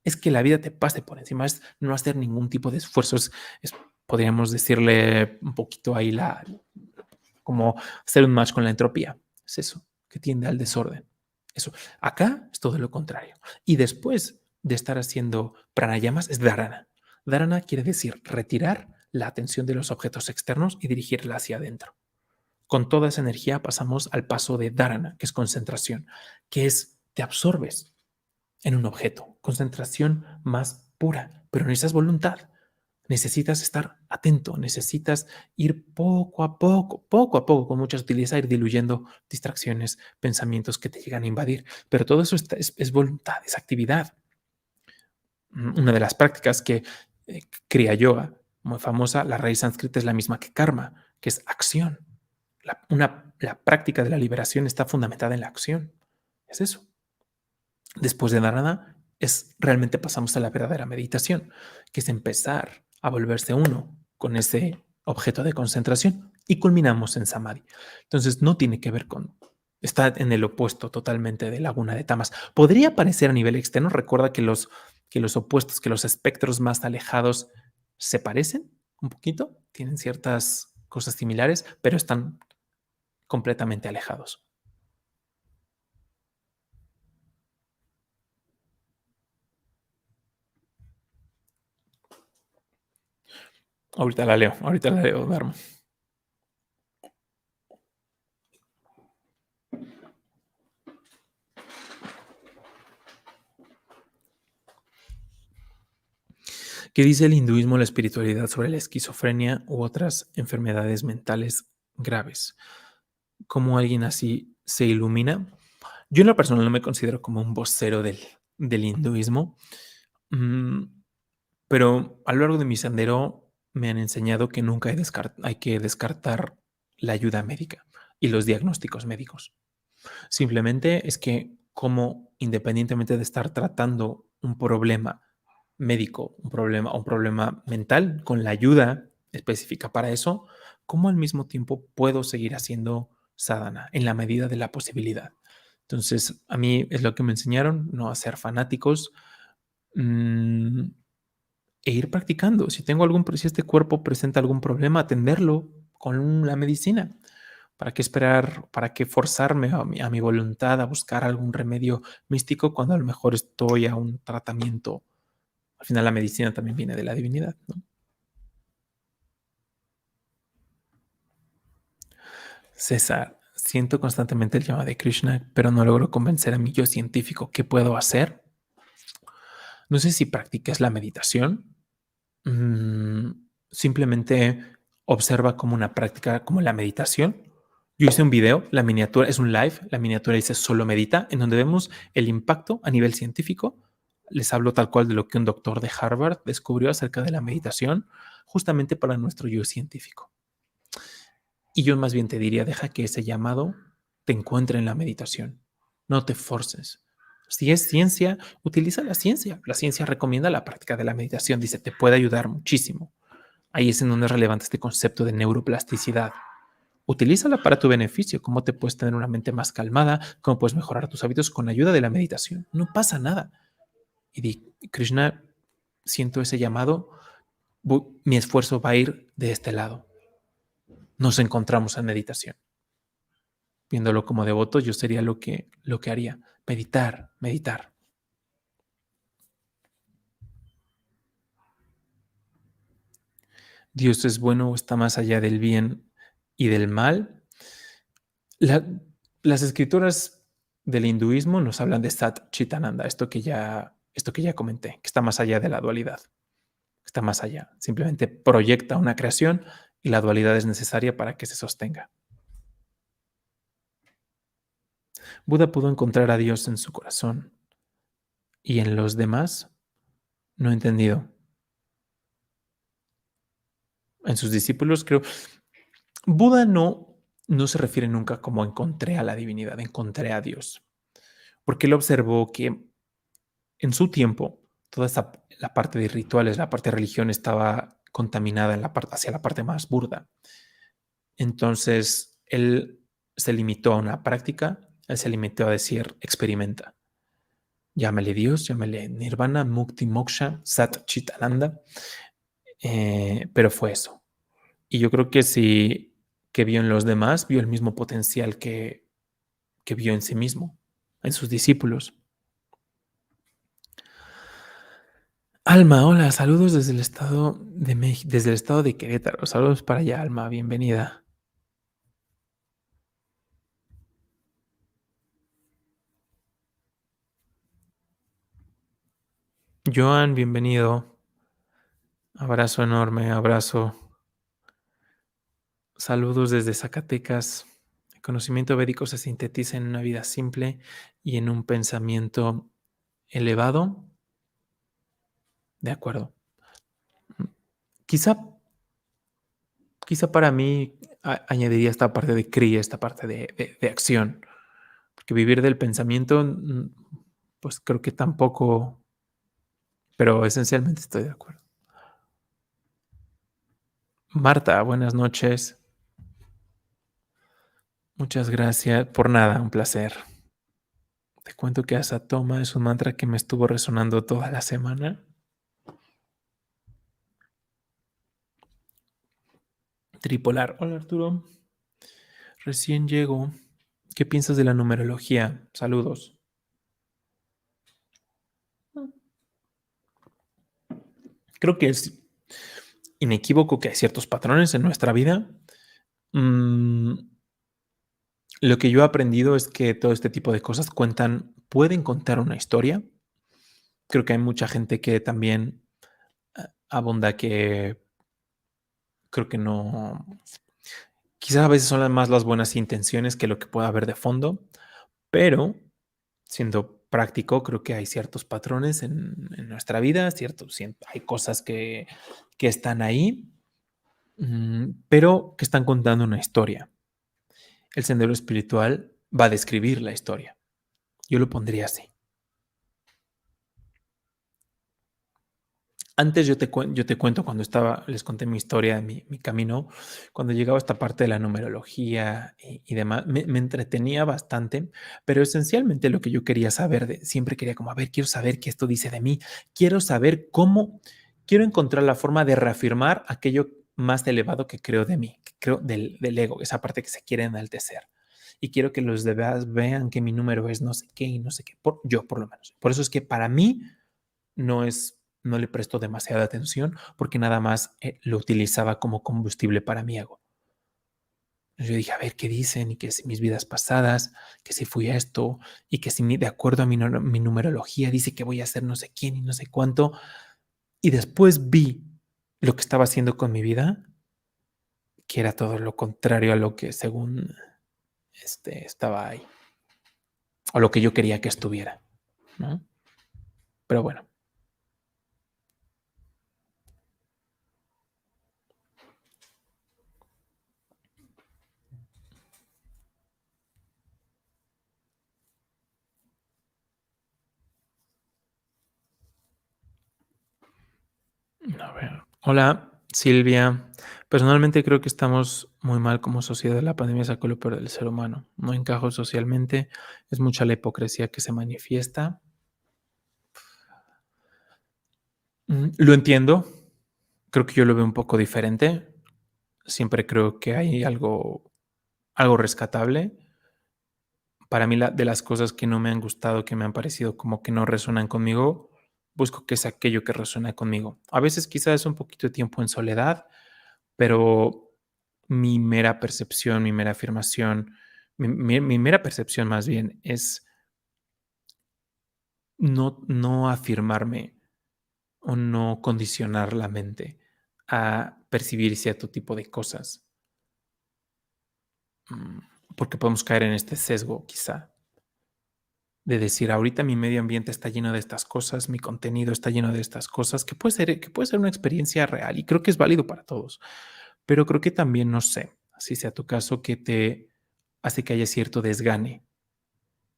es que la vida te pase por encima, es no hacer ningún tipo de esfuerzos, podríamos decirle un poquito ahí como hacer un match con la entropía, es eso, que tiende al desorden. Eso. Acá es todo lo contrario. Y después de estar haciendo pranayamas es dharana. Dharana quiere decir retirar la atención de los objetos externos y dirigirla hacia adentro. Con toda esa energía pasamos al paso de dharana, que es concentración, que es te absorbes en un objeto, concentración más pura, pero necesitas voluntad. Necesitas estar atento, necesitas ir poco a poco, con mucha sutileza, ir diluyendo distracciones, pensamientos que te llegan a invadir. Pero todo eso es voluntad, es actividad. Una de las prácticas que Kriya Yoga, muy famosa, la raíz sánscrita es la misma que karma, que es acción. La práctica de la liberación está fundamentada en la acción. Es eso. Después de nada, realmente pasamos a la verdadera meditación, que es empezar a volverse uno con ese objeto de concentración y culminamos en samadhi. Entonces no tiene que ver está en el opuesto totalmente de laguna de tamas. Podría parecer a nivel externo, recuerda que los opuestos, que los espectros más alejados se parecen un poquito, tienen ciertas cosas similares, pero están completamente alejados. Ahorita la leo, Dharma. ¿Qué dice el hinduismo o la espiritualidad sobre la esquizofrenia u otras enfermedades mentales graves? ¿Cómo alguien así se ilumina? Yo en lo personal no me considero como un vocero del hinduismo, mm, pero a lo largo de mi sendero me han enseñado que nunca hay que descartar la ayuda médica y los diagnósticos médicos. Simplemente es que como independientemente de estar tratando un problema médico, un problema mental, con la ayuda específica para eso, cómo al mismo tiempo puedo seguir haciendo sadhana en la medida de la posibilidad. Entonces, a mí es lo que me enseñaron, no a ser fanáticos, mm, e ir practicando. Si este cuerpo presenta algún problema, atenderlo con la medicina. ¿Para qué esperar? ¿Para qué forzarme a mi voluntad a buscar algún remedio místico cuando a lo mejor estoy a un tratamiento? Al final la medicina también viene de la divinidad, ¿no? César, siento constantemente el llamado de Krishna, pero no logro convencer a mi yo científico. ¿Qué puedo hacer? No sé si practiques la meditación. Mm, simplemente observa como una práctica, como la meditación. Yo hice un video, la miniatura es un live, la miniatura dice solo medita, en donde vemos el impacto a nivel científico. Les hablo tal cual de lo que un doctor de Harvard descubrió acerca de la meditación, justamente para nuestro yo científico. Y yo más bien te diría, deja que ese llamado te encuentre en la meditación. No te forces. Si es ciencia, utiliza la ciencia. La ciencia recomienda la práctica de la meditación. Dice, te puede ayudar muchísimo. Ahí es en donde es relevante este concepto de neuroplasticidad. Utilízala para tu beneficio. ¿Cómo te puedes tener una mente más calmada? ¿Cómo puedes mejorar tus hábitos con ayuda de la meditación? No pasa nada. Y di, Krishna, siento ese llamado. Mi esfuerzo va a ir de este lado. Nos encontramos en meditación. Viéndolo como devoto, yo sería lo que haría. Meditar, meditar. Dios es bueno o está más allá del bien y del mal. La- las escrituras del hinduismo nos hablan de Sat Chitananda, esto que ya comenté, que está más allá de la dualidad, está más allá. Simplemente proyecta una creación y la dualidad es necesaria para que se sostenga. Buda pudo encontrar a Dios en su corazón y en los demás no he entendido. En sus discípulos creo. Buda no se refiere nunca como encontré a la divinidad, encontré a Dios, porque él observó que en su tiempo la parte de rituales, la parte de religión estaba contaminada en hacia la parte más burda. Entonces él se limitó a una práctica, él se limitó a decir experimenta. Llámale Dios, llámale Nirvana, Mukti, Moksha, Sat Chit Ananda, pero fue eso. Y yo creo que sí, que vio en los demás, vio el mismo potencial que vio en sí mismo, en sus discípulos. Alma, hola, saludos desde el estado de México, desde el estado de Querétaro. Saludos para allá, Alma, bienvenida. Joan, bienvenido. Abrazo enorme, abrazo. Saludos desde Zacatecas. El conocimiento védico se sintetiza en una vida simple y en un pensamiento elevado. De acuerdo. Quizá, quizá para mí añadiría esta parte de kriya, esta parte de acción, porque vivir del pensamiento, pues creo que tampoco, pero esencialmente estoy de acuerdo. Marta, buenas noches. Muchas gracias. Por nada, un placer. Te cuento que Asatoma es un mantra que me estuvo resonando toda la semana. Tripolar. Hola Arturo. Recién llego. ¿Qué piensas de la numerología? Saludos. Creo que es inequívoco que hay ciertos patrones en nuestra vida. Lo que yo he aprendido es que todo este tipo de cosas pueden contar una historia. Creo que hay mucha gente que también abunda que creo que no, quizás a veces son más las buenas intenciones que lo que pueda haber de fondo, pero siendo práctico, creo que hay ciertos patrones en nuestra vida, hay cosas que están ahí, pero que están contando una historia. El sendero espiritual va a describir la historia. Yo lo pondría así. Antes yo te cuento cuando les conté mi historia, mi camino, cuando llegaba a esta parte de la numerología y demás, me entretenía bastante, pero esencialmente lo que yo quería saber, siempre quería como, a ver, quiero saber qué esto dice de mí, quiero saber cómo, quiero encontrar la forma de reafirmar aquello más elevado que creo de mí, que creo del ego, esa parte que se quiere enaltecer. Y quiero que los demás vean que mi número es no sé qué y no sé qué, yo por lo menos. Por eso es que para mí no le presto demasiada atención porque nada más lo utilizaba como combustible para mi ego. Yo dije, a ver qué dicen y que si mis vidas pasadas, que si fui esto y que si de acuerdo a mi numerología dice que voy a ser no sé quién y no sé cuánto. Y después vi lo que estaba haciendo con mi vida, que era todo lo contrario a lo que según estaba ahí o lo que yo quería que estuviera, ¿no? Pero bueno. A ver. Hola, Silvia. Personalmente creo que estamos muy mal como sociedad. La pandemia sacó lo peor del ser humano. No encajo socialmente. Es mucha la hipocresía que se manifiesta. Lo entiendo. Creo que yo lo veo un poco diferente. Siempre creo que hay algo rescatable. Para mí, de las cosas que no me han gustado, que me han parecido como que no resuenan conmigo, busco que es aquello que resuena conmigo. A veces quizás es un poquito de tiempo en soledad, pero mi mera percepción, mi mera afirmación, mi mera percepción más bien es no afirmarme o no condicionar la mente a percibir cierto tipo de cosas, mm, porque podemos caer en este sesgo quizá de decir, ahorita mi medio ambiente está lleno de estas cosas, mi contenido está lleno de estas cosas, que puede ser una experiencia real y creo que es válido para todos, pero creo que también, no sé, si sea tu caso, que te hace que haya cierto desgane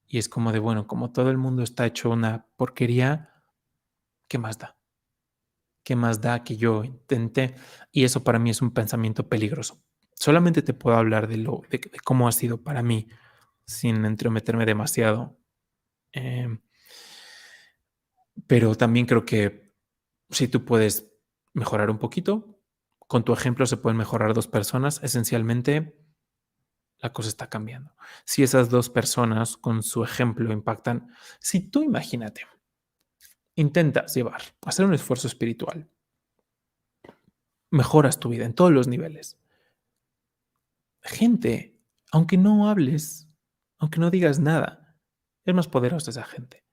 y es como de, bueno, como todo el mundo está hecho una porquería, ¿qué más da? ¿Qué más da que yo intenté? Y eso para mí es un pensamiento peligroso. Solamente te puedo hablar de cómo ha sido para mí, sin entrometerme demasiado. Em, pero también creo que si tú puedes mejorar un poquito, con tu ejemplo se pueden mejorar dos personas, esencialmente la cosa está cambiando. Si esas dos personas con su ejemplo impactan, si tú imagínate, intentas hacer un esfuerzo espiritual, mejoras tu vida en todos los niveles. Gente, aunque no hables, aunque no digas nada, es más poderosa esa gente.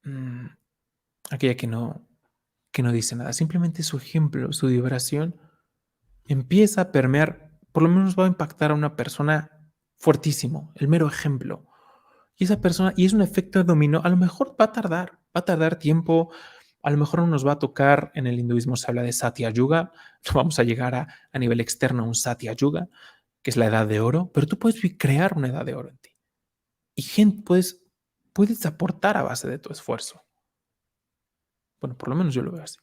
Mm, aquella que no dice nada, simplemente su ejemplo, su vibración empieza a permear, por lo menos va a impactar a una persona fuertísimo, el mero ejemplo. Y esa persona, y es un efecto de dominó, a lo mejor va a tardar tiempo, a lo mejor no nos va a tocar, en el hinduismo se habla de Satya Yuga, no vamos a llegar a nivel externo a un Satya Yuga, que es la edad de oro, pero tú puedes crear una edad de oro en ti. Y gente, puedes aportar a base de tu esfuerzo. Bueno, por lo menos yo lo veo así.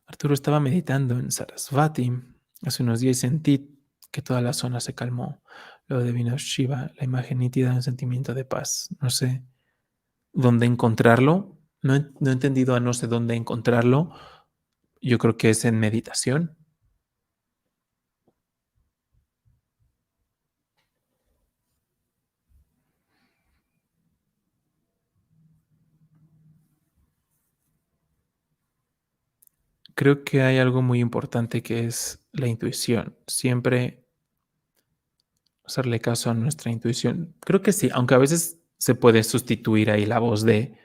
Arturo estaba meditando en Sarasvati hace unos días y sentí que toda la zona se calmó. Luego de vino Shiva, la imagen nítida de un sentimiento de paz. No sé dónde encontrarlo. No he entendido a no sé dónde encontrarlo. Yo creo que es en meditación. Creo que hay algo muy importante que es la intuición. Siempre hacerle caso a nuestra intuición. Creo que sí, aunque a veces se puede sustituir ahí la voz de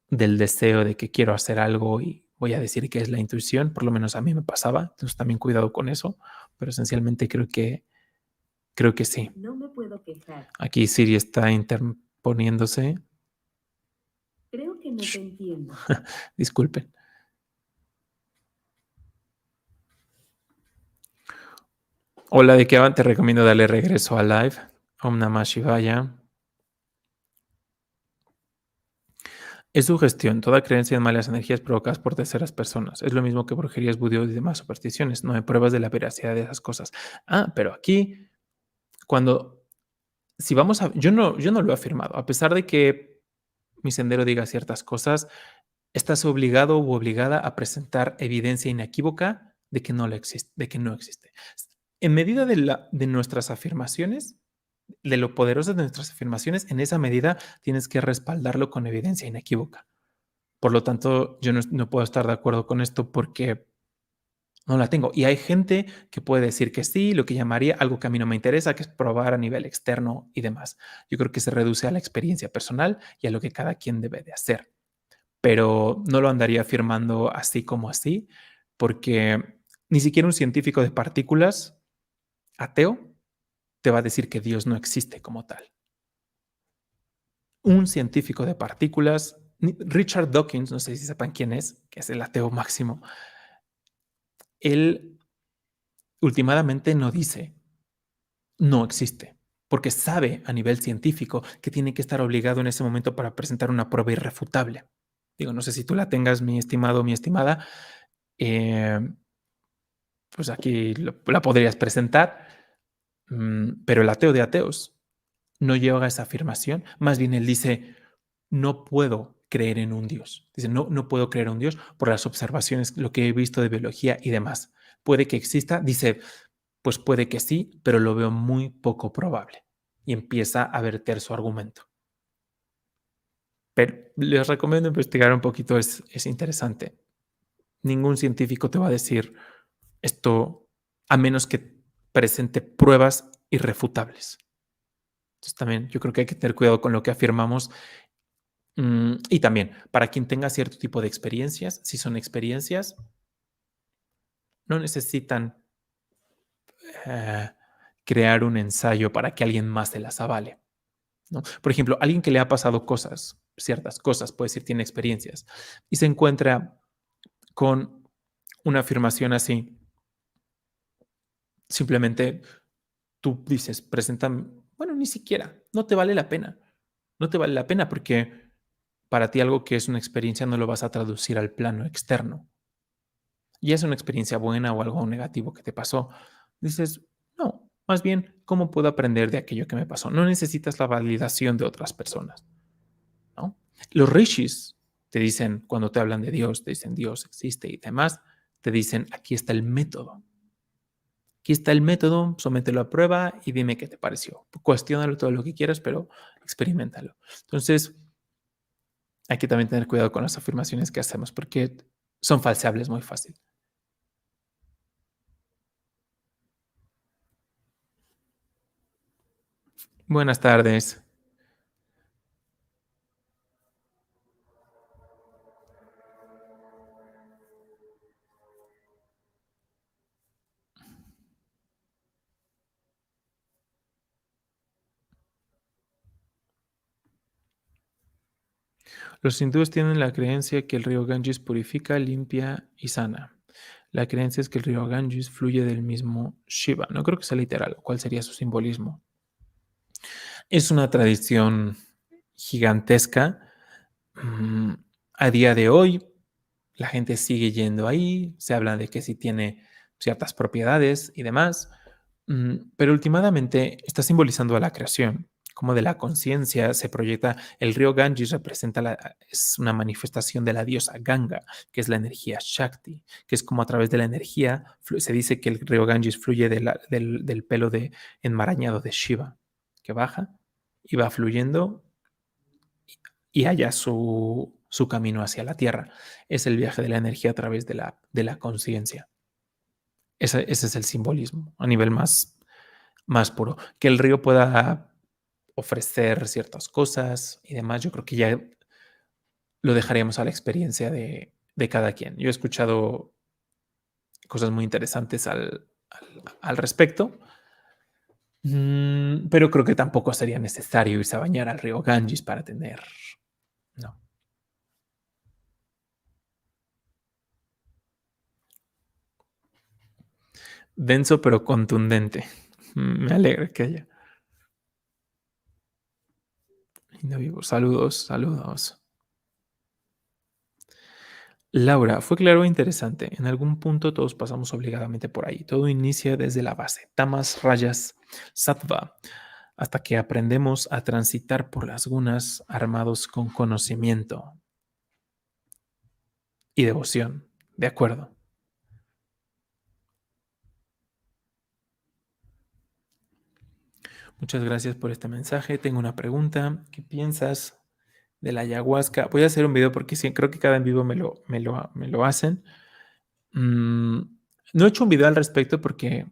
del deseo de que quiero hacer algo y voy a decir que es la intuición, por lo menos a mí me pasaba, entonces también cuidado con eso, pero esencialmente creo que sí. No me puedo quejar. Aquí Siri está interponiéndose. Creo que no te entiendo. Disculpen. Hola, ¿de qué van? Te recomiendo darle regreso a live. Om Namah Shivaya. Es sugestión. Toda creencia en malas energías provocadas por terceras personas. Es lo mismo que brujerías, vudú y demás supersticiones. No hay pruebas de la veracidad de esas cosas. Ah, pero aquí, si vamos a, yo no lo he afirmado. A pesar de que mi sendero diga ciertas cosas, estás obligado u obligada a presentar evidencia inequívoca de que no, de que no existe. En medida de nuestras afirmaciones, de lo poderosas de nuestras afirmaciones, en esa medida tienes que respaldarlo con evidencia inequívoca. Por lo tanto, yo no puedo estar de acuerdo con esto porque no la tengo. Y hay gente que puede decir que sí, lo que llamaría algo que a mí no me interesa, que es probar a nivel externo y demás. Yo creo que se reduce a la experiencia personal y a lo que cada quien debe de hacer. Pero no lo andaría afirmando así como así, porque ni siquiera un científico de partículas ateo te va a decir que Dios no existe como tal. Un científico de partículas, Richard Dawkins, no sé si sepan quién es, que es el ateo máximo, él últimamente no dice no existe, porque sabe a nivel científico que tiene que estar obligado en ese momento para presentar una prueba irrefutable. Digo, no sé si tú la tengas, mi estimado o mi estimada, eh, pues aquí la podrías presentar, pero el ateo de ateos no llega a esa afirmación, más bien él dice, no puedo creer en un Dios. Dice, no, no puedo creer en un Dios por las observaciones, lo que he visto de biología y demás. Puede que exista, dice, pues puede que sí, pero lo veo muy poco probable. Y empieza a verter su argumento. Pero les recomiendo investigar un poquito, es interesante. Ningún científico te va a decir esto a menos que presente pruebas irrefutables. Entonces también yo creo que hay que tener cuidado con lo que afirmamos. Y también, para quien tenga cierto tipo de experiencias, si son experiencias, no necesitan eh, crear un ensayo para que alguien más se las avale, ¿no? Por ejemplo, alguien que le ha pasado cosas, ciertas cosas, puede decir, tiene experiencias, y se encuentra con una afirmación así, simplemente tú dices, presentan, bueno, ni siquiera, no te vale la pena, no te vale la pena porque para ti algo que es una experiencia no lo vas a traducir al plano externo. Y es una experiencia buena o algo negativo que te pasó. Dices, no, más bien, ¿cómo puedo aprender de aquello que me pasó? No necesitas la validación de otras personas, ¿no? Los rishis te dicen, cuando te hablan de Dios, te dicen Dios existe y demás, te dicen, aquí está el método. Aquí está el método, somételo a prueba y dime qué te pareció. Cuestiónalo todo lo que quieras, pero experimentalo. Entonces, hay que también tener cuidado con las afirmaciones que hacemos porque son falseables muy fácil. Buenas tardes. Los hindúes tienen la creencia que el río Ganges purifica, limpia y sana. La creencia es que el río Ganges fluye del mismo Shiva. No creo que sea literal. ¿Cuál sería su simbolismo? Es una tradición gigantesca. Mm, A día de hoy, la gente sigue yendo ahí. Se habla de que sí tiene ciertas propiedades y demás. Pero últimamente está simbolizando a la creación, como de la conciencia se proyecta. El río Ganges representa es una manifestación de la diosa Ganga, que es la energía Shakti, que es como a través de la energía, se dice que el río Ganges fluye del pelo enmarañado de Shiva, que baja y va fluyendo y halla su camino hacia la tierra. Es el viaje de la energía a través de la conciencia. Ese es el simbolismo a nivel más puro. Que el río pueda ofrecer ciertas cosas y demás, yo creo que ya lo dejaríamos a la experiencia de cada quien. Yo he escuchado cosas muy interesantes al respecto, pero creo que tampoco sería necesario irse a bañar al río Ganges para tener... No. Denso pero contundente. Me alegra que haya. No vivo. Saludos, saludos. Laura, fue claro e interesante. En algún punto todos pasamos obligadamente por ahí. Todo inicia desde la base. Tamas, rayas, sattva, hasta que aprendemos a transitar por las gunas armados con conocimiento y devoción. De acuerdo. Muchas gracias por este mensaje. Tengo una pregunta. ¿Qué piensas de la ayahuasca? Voy a hacer un video porque sí, creo que cada en vivo me lo hacen. No he hecho un video al respecto porque,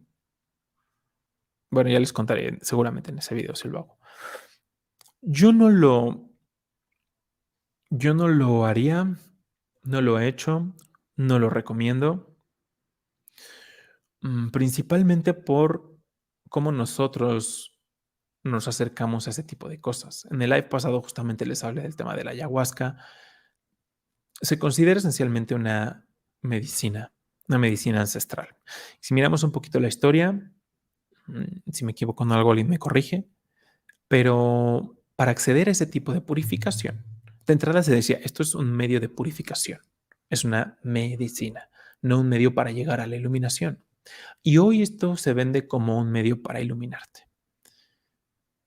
bueno, ya les contaré seguramente en ese video si lo hago. Yo no lo haría, no lo he hecho, no lo recomiendo, principalmente por cómo nosotros nos acercamos a ese tipo de cosas. En el live pasado justamente les hablé del tema de la ayahuasca. Se considera esencialmente una medicina ancestral. Si miramos un poquito la historia, si me equivoco en algo, alguien me corrige, pero para acceder a ese tipo de purificación, de entrada se decía, esto es un medio de purificación, es una medicina, no un medio para llegar a la iluminación. Y hoy esto se vende como un medio para iluminarte.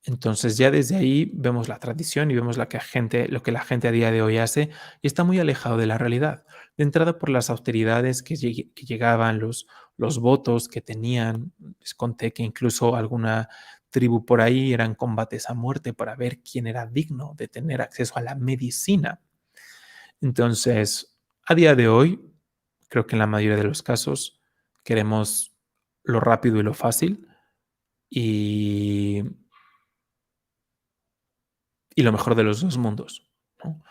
Entonces ya desde ahí vemos la tradición y vemos lo que la gente a día de hoy hace y está muy alejado de la realidad. De entrada por las austeridades que llegaban, los votos que tenían. Les conté que incluso alguna tribu por ahí eran combates a muerte para ver quién era digno de tener acceso a la medicina. Entonces, a día de hoy, creo que en la mayoría de los casos queremos lo rápido y lo fácil y lo mejor de los dos mundos, ¿no?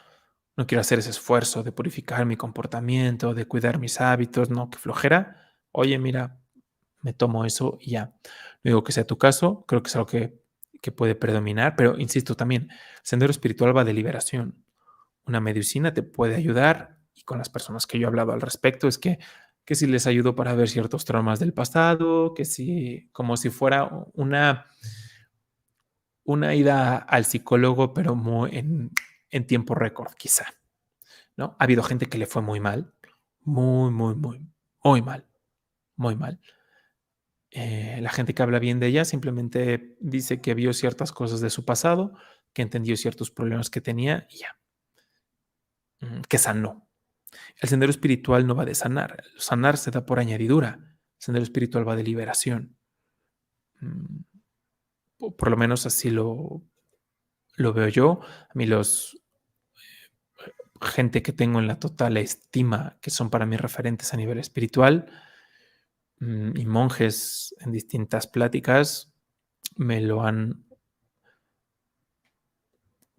No quiero hacer ese esfuerzo de purificar mi comportamiento, de cuidar mis hábitos, no, qué flojera. Oye, mira, me tomo eso y ya. No digo que sea tu caso, creo que es algo que puede predominar, pero insisto también, el sendero espiritual va de liberación. Una medicina te puede ayudar y con las personas que yo he hablado al respecto es que si les ayudo para ver ciertos traumas del pasado, que si, como si fuera una ida al psicólogo, pero en tiempo récord, quizá, ¿no? Ha habido gente que le fue muy mal, muy mal, muy mal. La gente que habla bien de ella simplemente dice que vio ciertas cosas de su pasado, que entendió ciertos problemas que tenía y ya, que sanó. El sendero espiritual no va de sanar, sanar se da por añadidura, el sendero espiritual va de liberación. Por lo menos así lo veo yo. A mí gente que tengo en la total estima, que son para mí referentes a nivel espiritual, y monjes en distintas pláticas, me lo han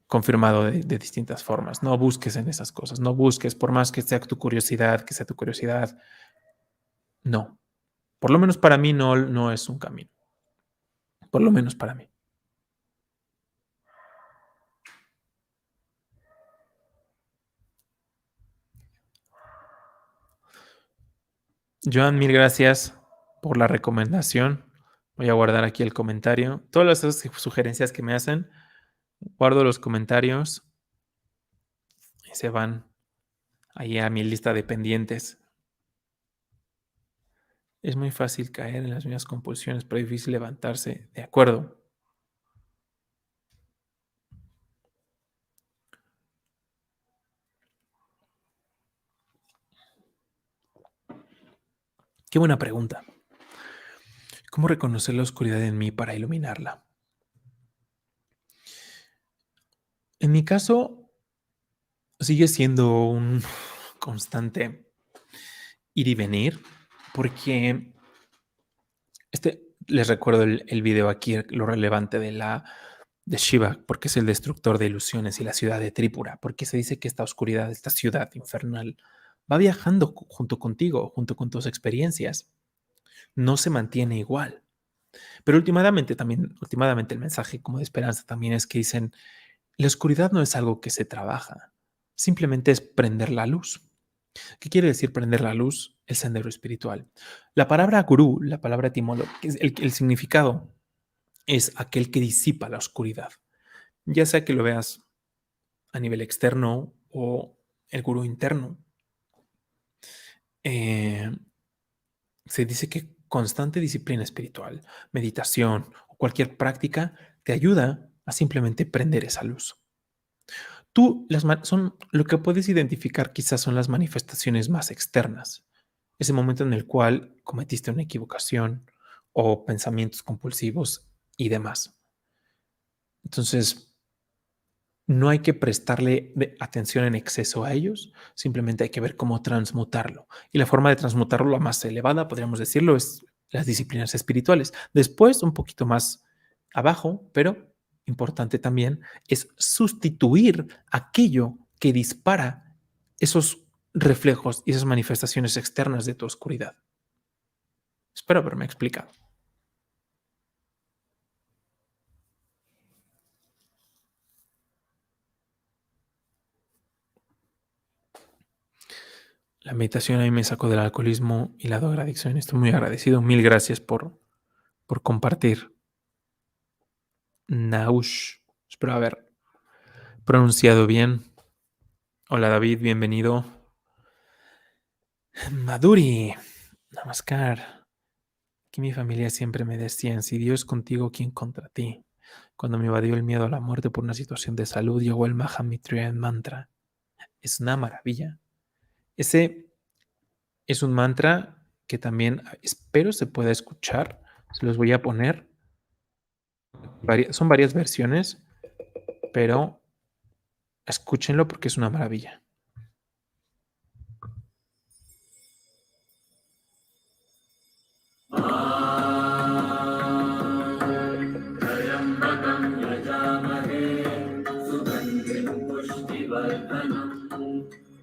confirmado de distintas formas. No busques en esas cosas, no busques, por más que sea tu curiosidad, no. Por lo menos para mí no es un camino. Por lo menos para mí. Joan, mil gracias por la recomendación. Voy a guardar aquí el comentario. Todas las sugerencias que me hacen, guardo los comentarios y se van ahí a mi lista de pendientes. Es muy fácil caer en las mismas compulsiones, pero difícil levantarse. De acuerdo. Qué buena pregunta. ¿Cómo reconocer la oscuridad en mí para iluminarla? En mi caso, sigue siendo un constante ir y venir, porque les recuerdo el video aquí, lo relevante de de Shiva, porque es el destructor de ilusiones, y la ciudad de Trípura, porque se dice que esta oscuridad, esta ciudad infernal, va viajando junto contigo, junto con tus experiencias. No se mantiene igual. Pero últimamente el mensaje como de esperanza también es que dicen, la oscuridad no es algo que se trabaja, simplemente es prender la luz. ¿Qué quiere decir prender la luz? El sendero espiritual. La palabra gurú, la palabra etimológica, el significado es aquel que disipa la oscuridad. Ya sea que lo veas a nivel externo o el gurú interno. Se dice que constante disciplina espiritual, meditación o cualquier práctica te ayuda a simplemente prender esa luz. Son lo que puedes identificar quizás son las manifestaciones más externas. Ese momento en el cual cometiste una equivocación o pensamientos compulsivos y demás. Entonces, no hay que prestarle atención en exceso a ellos, simplemente hay que ver cómo transmutarlo. Y la forma de transmutarlo, la más elevada, podríamos decirlo, es las disciplinas espirituales. Después, un poquito más abajo, pero importante también, es sustituir aquello que dispara esos reflejos y esas manifestaciones externas de tu oscuridad. Espero haberme explicado. La meditación a mí me sacó del alcoholismo y la drogadicción. Estoy muy agradecido. Mil gracias por compartir. Naush. Espero haber pronunciado bien. Hola David, bienvenido. Maduri. Namaskar. Aquí mi familia siempre me decían, si Dios contigo, ¿quién contra ti? Cuando me invadió el miedo a la muerte por una situación de salud, llegó el Mahamitra mantra. Es una maravilla. Ese es un mantra que también espero se pueda escuchar. Se los voy a poner. Son varias versiones, pero escúchenlo porque es una maravilla.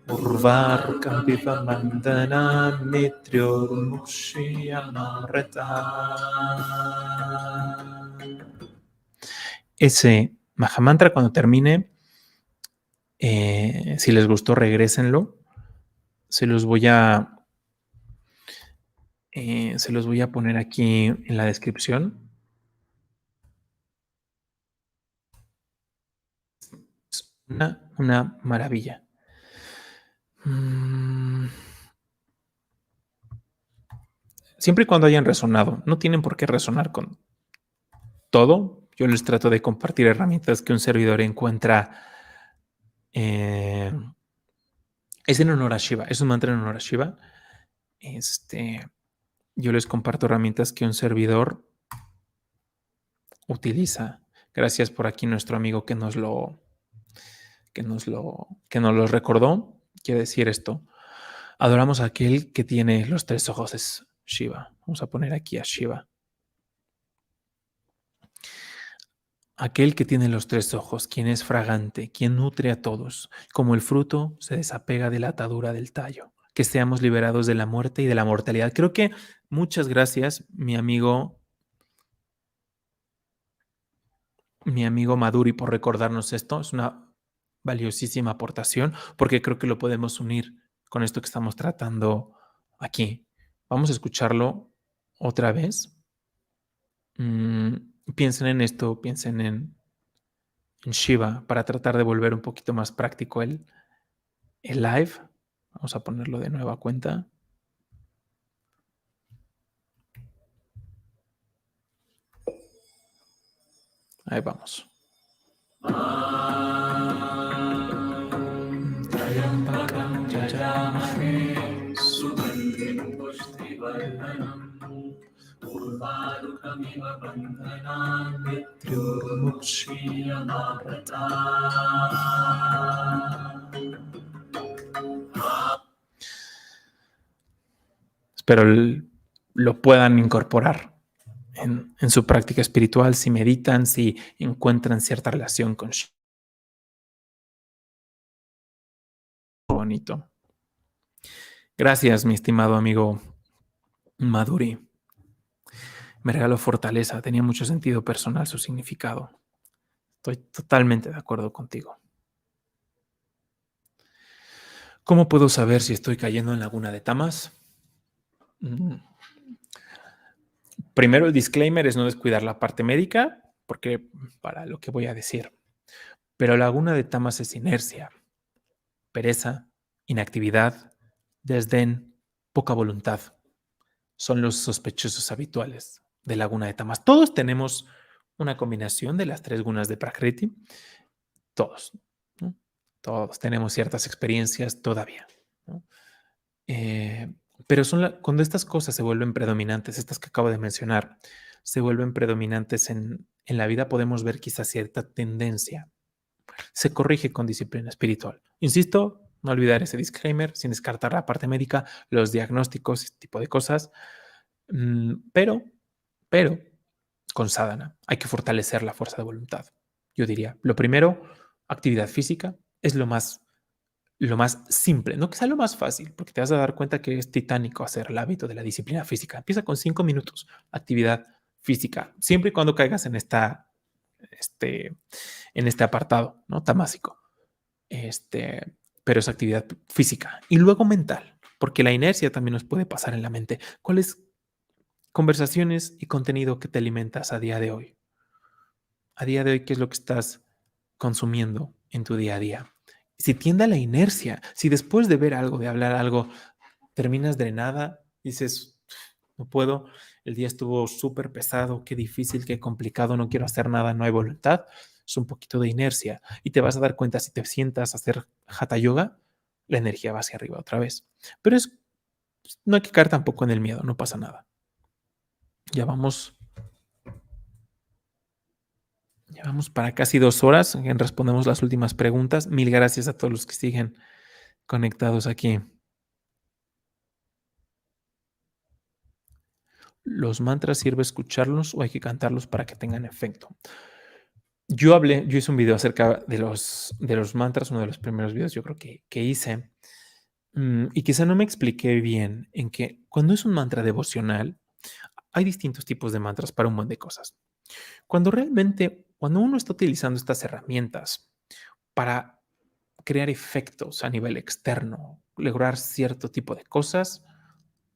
Urvarukam Vivamandana Nitryormukshiyamarata. Ese Mahamantra, cuando termine, si les gustó, regrésenlo. Se los voy a poner aquí en la descripción. Es una maravilla. Siempre y cuando hayan resonado, no tienen por qué resonar con todo. Yo les trato de compartir herramientas que un servidor encuentra. Es en honor a Shiva, es un mantra en honor a Shiva. Yo les comparto herramientas que un servidor utiliza. Gracias por aquí nuestro amigo que nos lo recordó. Quiere decir esto. Adoramos a aquel que tiene los tres ojos, es Shiva. Vamos a poner aquí a Shiva. Aquel que tiene los tres ojos, quien es fragante, quien nutre a todos, como el fruto se desapega de la atadura del tallo. Que seamos liberados de la muerte y de la mortalidad. Creo que muchas gracias, mi amigo Maduri, por recordarnos esto. Es una valiosísima aportación porque creo que lo podemos unir con esto que estamos tratando aquí. Vamos a escucharlo otra vez. Piensen en esto, piensen en Shiva para tratar de volver un poquito más práctico el live. Vamos a ponerlo de nueva cuenta. Ahí vamos. Espero lo puedan incorporar en su práctica espiritual, si meditan, si encuentran cierta relación con Shiva. Bonito. Gracias, mi estimado amigo Madhuri. Me regaló fortaleza, tenía mucho sentido personal su significado. Estoy totalmente de acuerdo contigo. ¿Cómo puedo saber si estoy cayendo en laguna de tamas? Primero, el disclaimer es no descuidar la parte médica, porque para lo que voy a decir. Pero laguna de tamas es inercia, pereza, inactividad, desdén, poca voluntad. Son los sospechosos habituales de laguna de tamas. Todos tenemos una combinación de las tres gunas de Prakriti. Todos, ¿no? Todos tenemos ciertas experiencias todavía, ¿no? Pero cuando estas cosas se vuelven predominantes, estas que acabo de mencionar, se vuelven predominantes en la vida, podemos ver quizás cierta tendencia. Se corrige con disciplina espiritual. Insisto, no olvidar ese disclaimer, sin descartar la parte médica, los diagnósticos, este tipo de cosas. Pero, con sadhana hay que fortalecer la fuerza de voluntad. Yo diría, lo primero, actividad física, es lo más simple, no que sea lo más fácil, porque te vas a dar cuenta que es titánico hacer el hábito de la disciplina física. Empieza con 5 minutos, actividad física, siempre y cuando caigas en este apartado, ¿no? Tamásico. Pero es actividad física. Y luego mental, porque la inercia también nos puede pasar en la mente. ¿Cuáles conversaciones y contenido que te alimentas a día de hoy? A día de hoy, ¿qué es lo que estás consumiendo en tu día a día? Si tiende a la inercia, si después de ver algo, de hablar algo, terminas drenada, dices, no puedo, el día estuvo súper pesado, qué difícil, qué complicado, no quiero hacer nada, no hay voluntad, es un poquito de inercia. Y te vas a dar cuenta, si te sientas a hacer hatha yoga, la energía va hacia arriba otra vez. Pero no hay que caer tampoco en el miedo, no pasa nada. Ya vamos para casi 2 horas. Respondemos las últimas preguntas. Mil gracias a todos los que siguen conectados aquí. ¿Los mantras sirve escucharlos o hay que cantarlos para que tengan efecto? Yo hice un video acerca de los mantras, uno de los primeros videos yo creo que hice. Y quizá no me expliqué bien en que cuando es un mantra devocional, hay distintos tipos de mantras para un montón de cosas. Cuando uno está utilizando estas herramientas para crear efectos a nivel externo, lograr cierto tipo de cosas,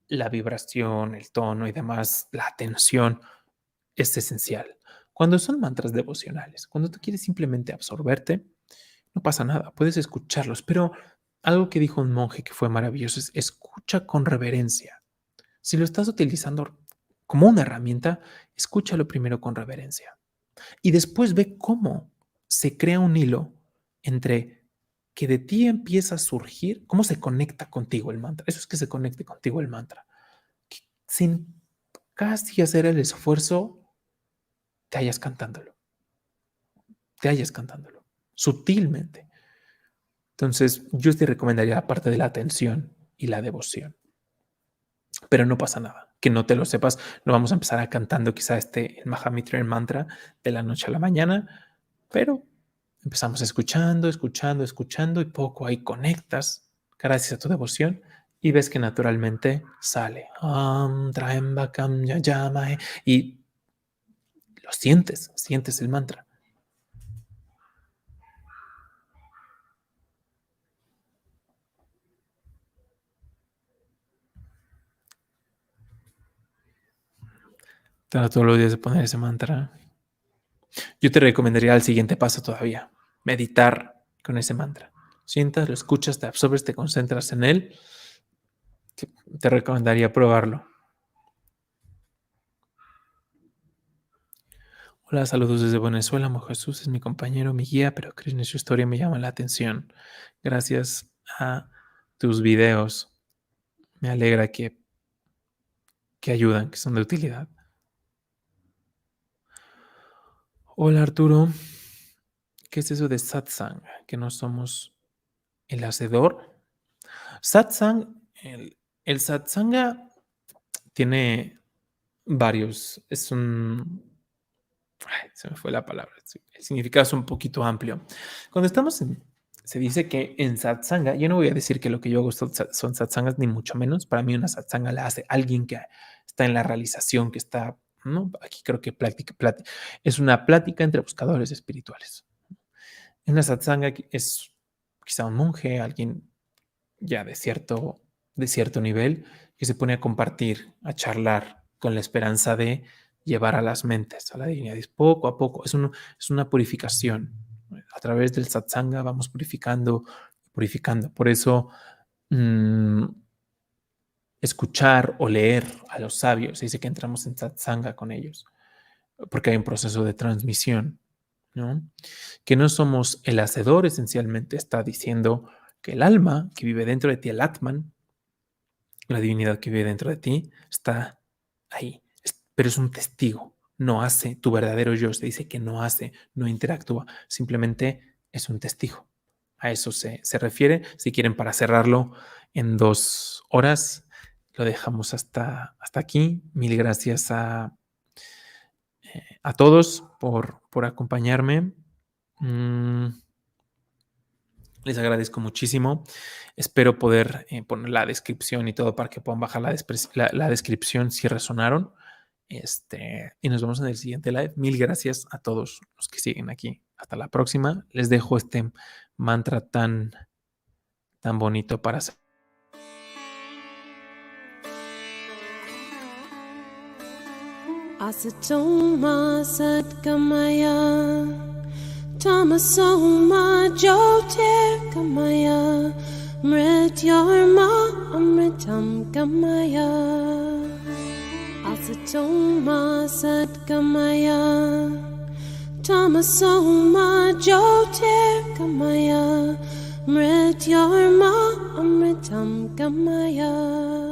la vibración, el tono y demás, la atención es esencial. Cuando son mantras devocionales, cuando tú quieres simplemente absorberte, no pasa nada, puedes escucharlos, pero algo que dijo un monje que fue maravilloso es escucha con reverencia. Si lo estás utilizando como una herramienta, escúchalo primero con reverencia y después ve cómo se crea un hilo entre que de ti empieza a surgir, cómo se conecta contigo el mantra. Eso es que se conecte contigo el mantra. Que sin casi hacer el esfuerzo, te hallas cantándolo. Sutilmente. Entonces, yo te recomendaría la parte de la atención y la devoción. Pero no pasa nada. Que no te lo sepas, no vamos a empezar a cantando quizá el Mahamitra mantra de la noche a la mañana, pero empezamos escuchando y poco ahí conectas gracias a tu devoción y ves que naturalmente sale. Y lo sientes el mantra. Todos los días de poner ese mantra. Yo te recomendaría el siguiente paso todavía, meditar con ese mantra. Sientas, lo escuchas, te absorbes, te concentras en él. Te recomendaría probarlo. Hola, saludos desde Venezuela. Jesús es mi compañero, mi guía, pero Krishna y su historia me llama la atención. Gracias a tus videos. Me alegra que ayudan, que son de utilidad. Hola, Arturo. ¿Qué es eso de satsang? ¿Que no somos el hacedor? Satsang, el satsanga tiene varios. Es un... Ay, se me fue la palabra. El significado es un poquito amplio. Cuando estamos en... Se dice que en satsanga, yo no voy a decir que lo que yo hago son satsangas, ni mucho menos. Para mí una satsanga la hace alguien que está en la realización, que está, ¿no? Aquí creo que es una plática entre buscadores espirituales. En una satsanga es quizá un monje, alguien ya de cierto nivel, que se pone a compartir, a charlar con la esperanza de llevar a las mentes a la divinidad. Poco a poco, es una purificación. A través del satsanga vamos purificando, purificando. Por eso, escuchar o leer a los sabios, se dice que entramos en satsanga con ellos, porque hay un proceso de transmisión, ¿no? Que no somos el hacedor, esencialmente está diciendo que el alma que vive dentro de ti, el Atman, la divinidad que vive dentro de ti, está ahí, pero es un testigo, no hace, tu verdadero yo se dice que no hace, no interactúa, simplemente es un testigo. A eso se refiere. Si quieren, para cerrarlo en 2 horas, lo dejamos hasta aquí. Mil gracias a todos por acompañarme. Les agradezco muchísimo. Espero poder poner la descripción y todo para que puedan bajar la descripción si resonaron. Y nos vemos en el siguiente live. Mil gracias a todos los que siguen aquí. Hasta la próxima. Les dejo este mantra tan bonito para hacer. Asatoma Satgamaya Tamasoma Jyotirgamaya Mrityarma Amritam Gamaya Asatoma Satgamaya Tamasoma Jyotirgamaya Mrityarma Amritam Gamaya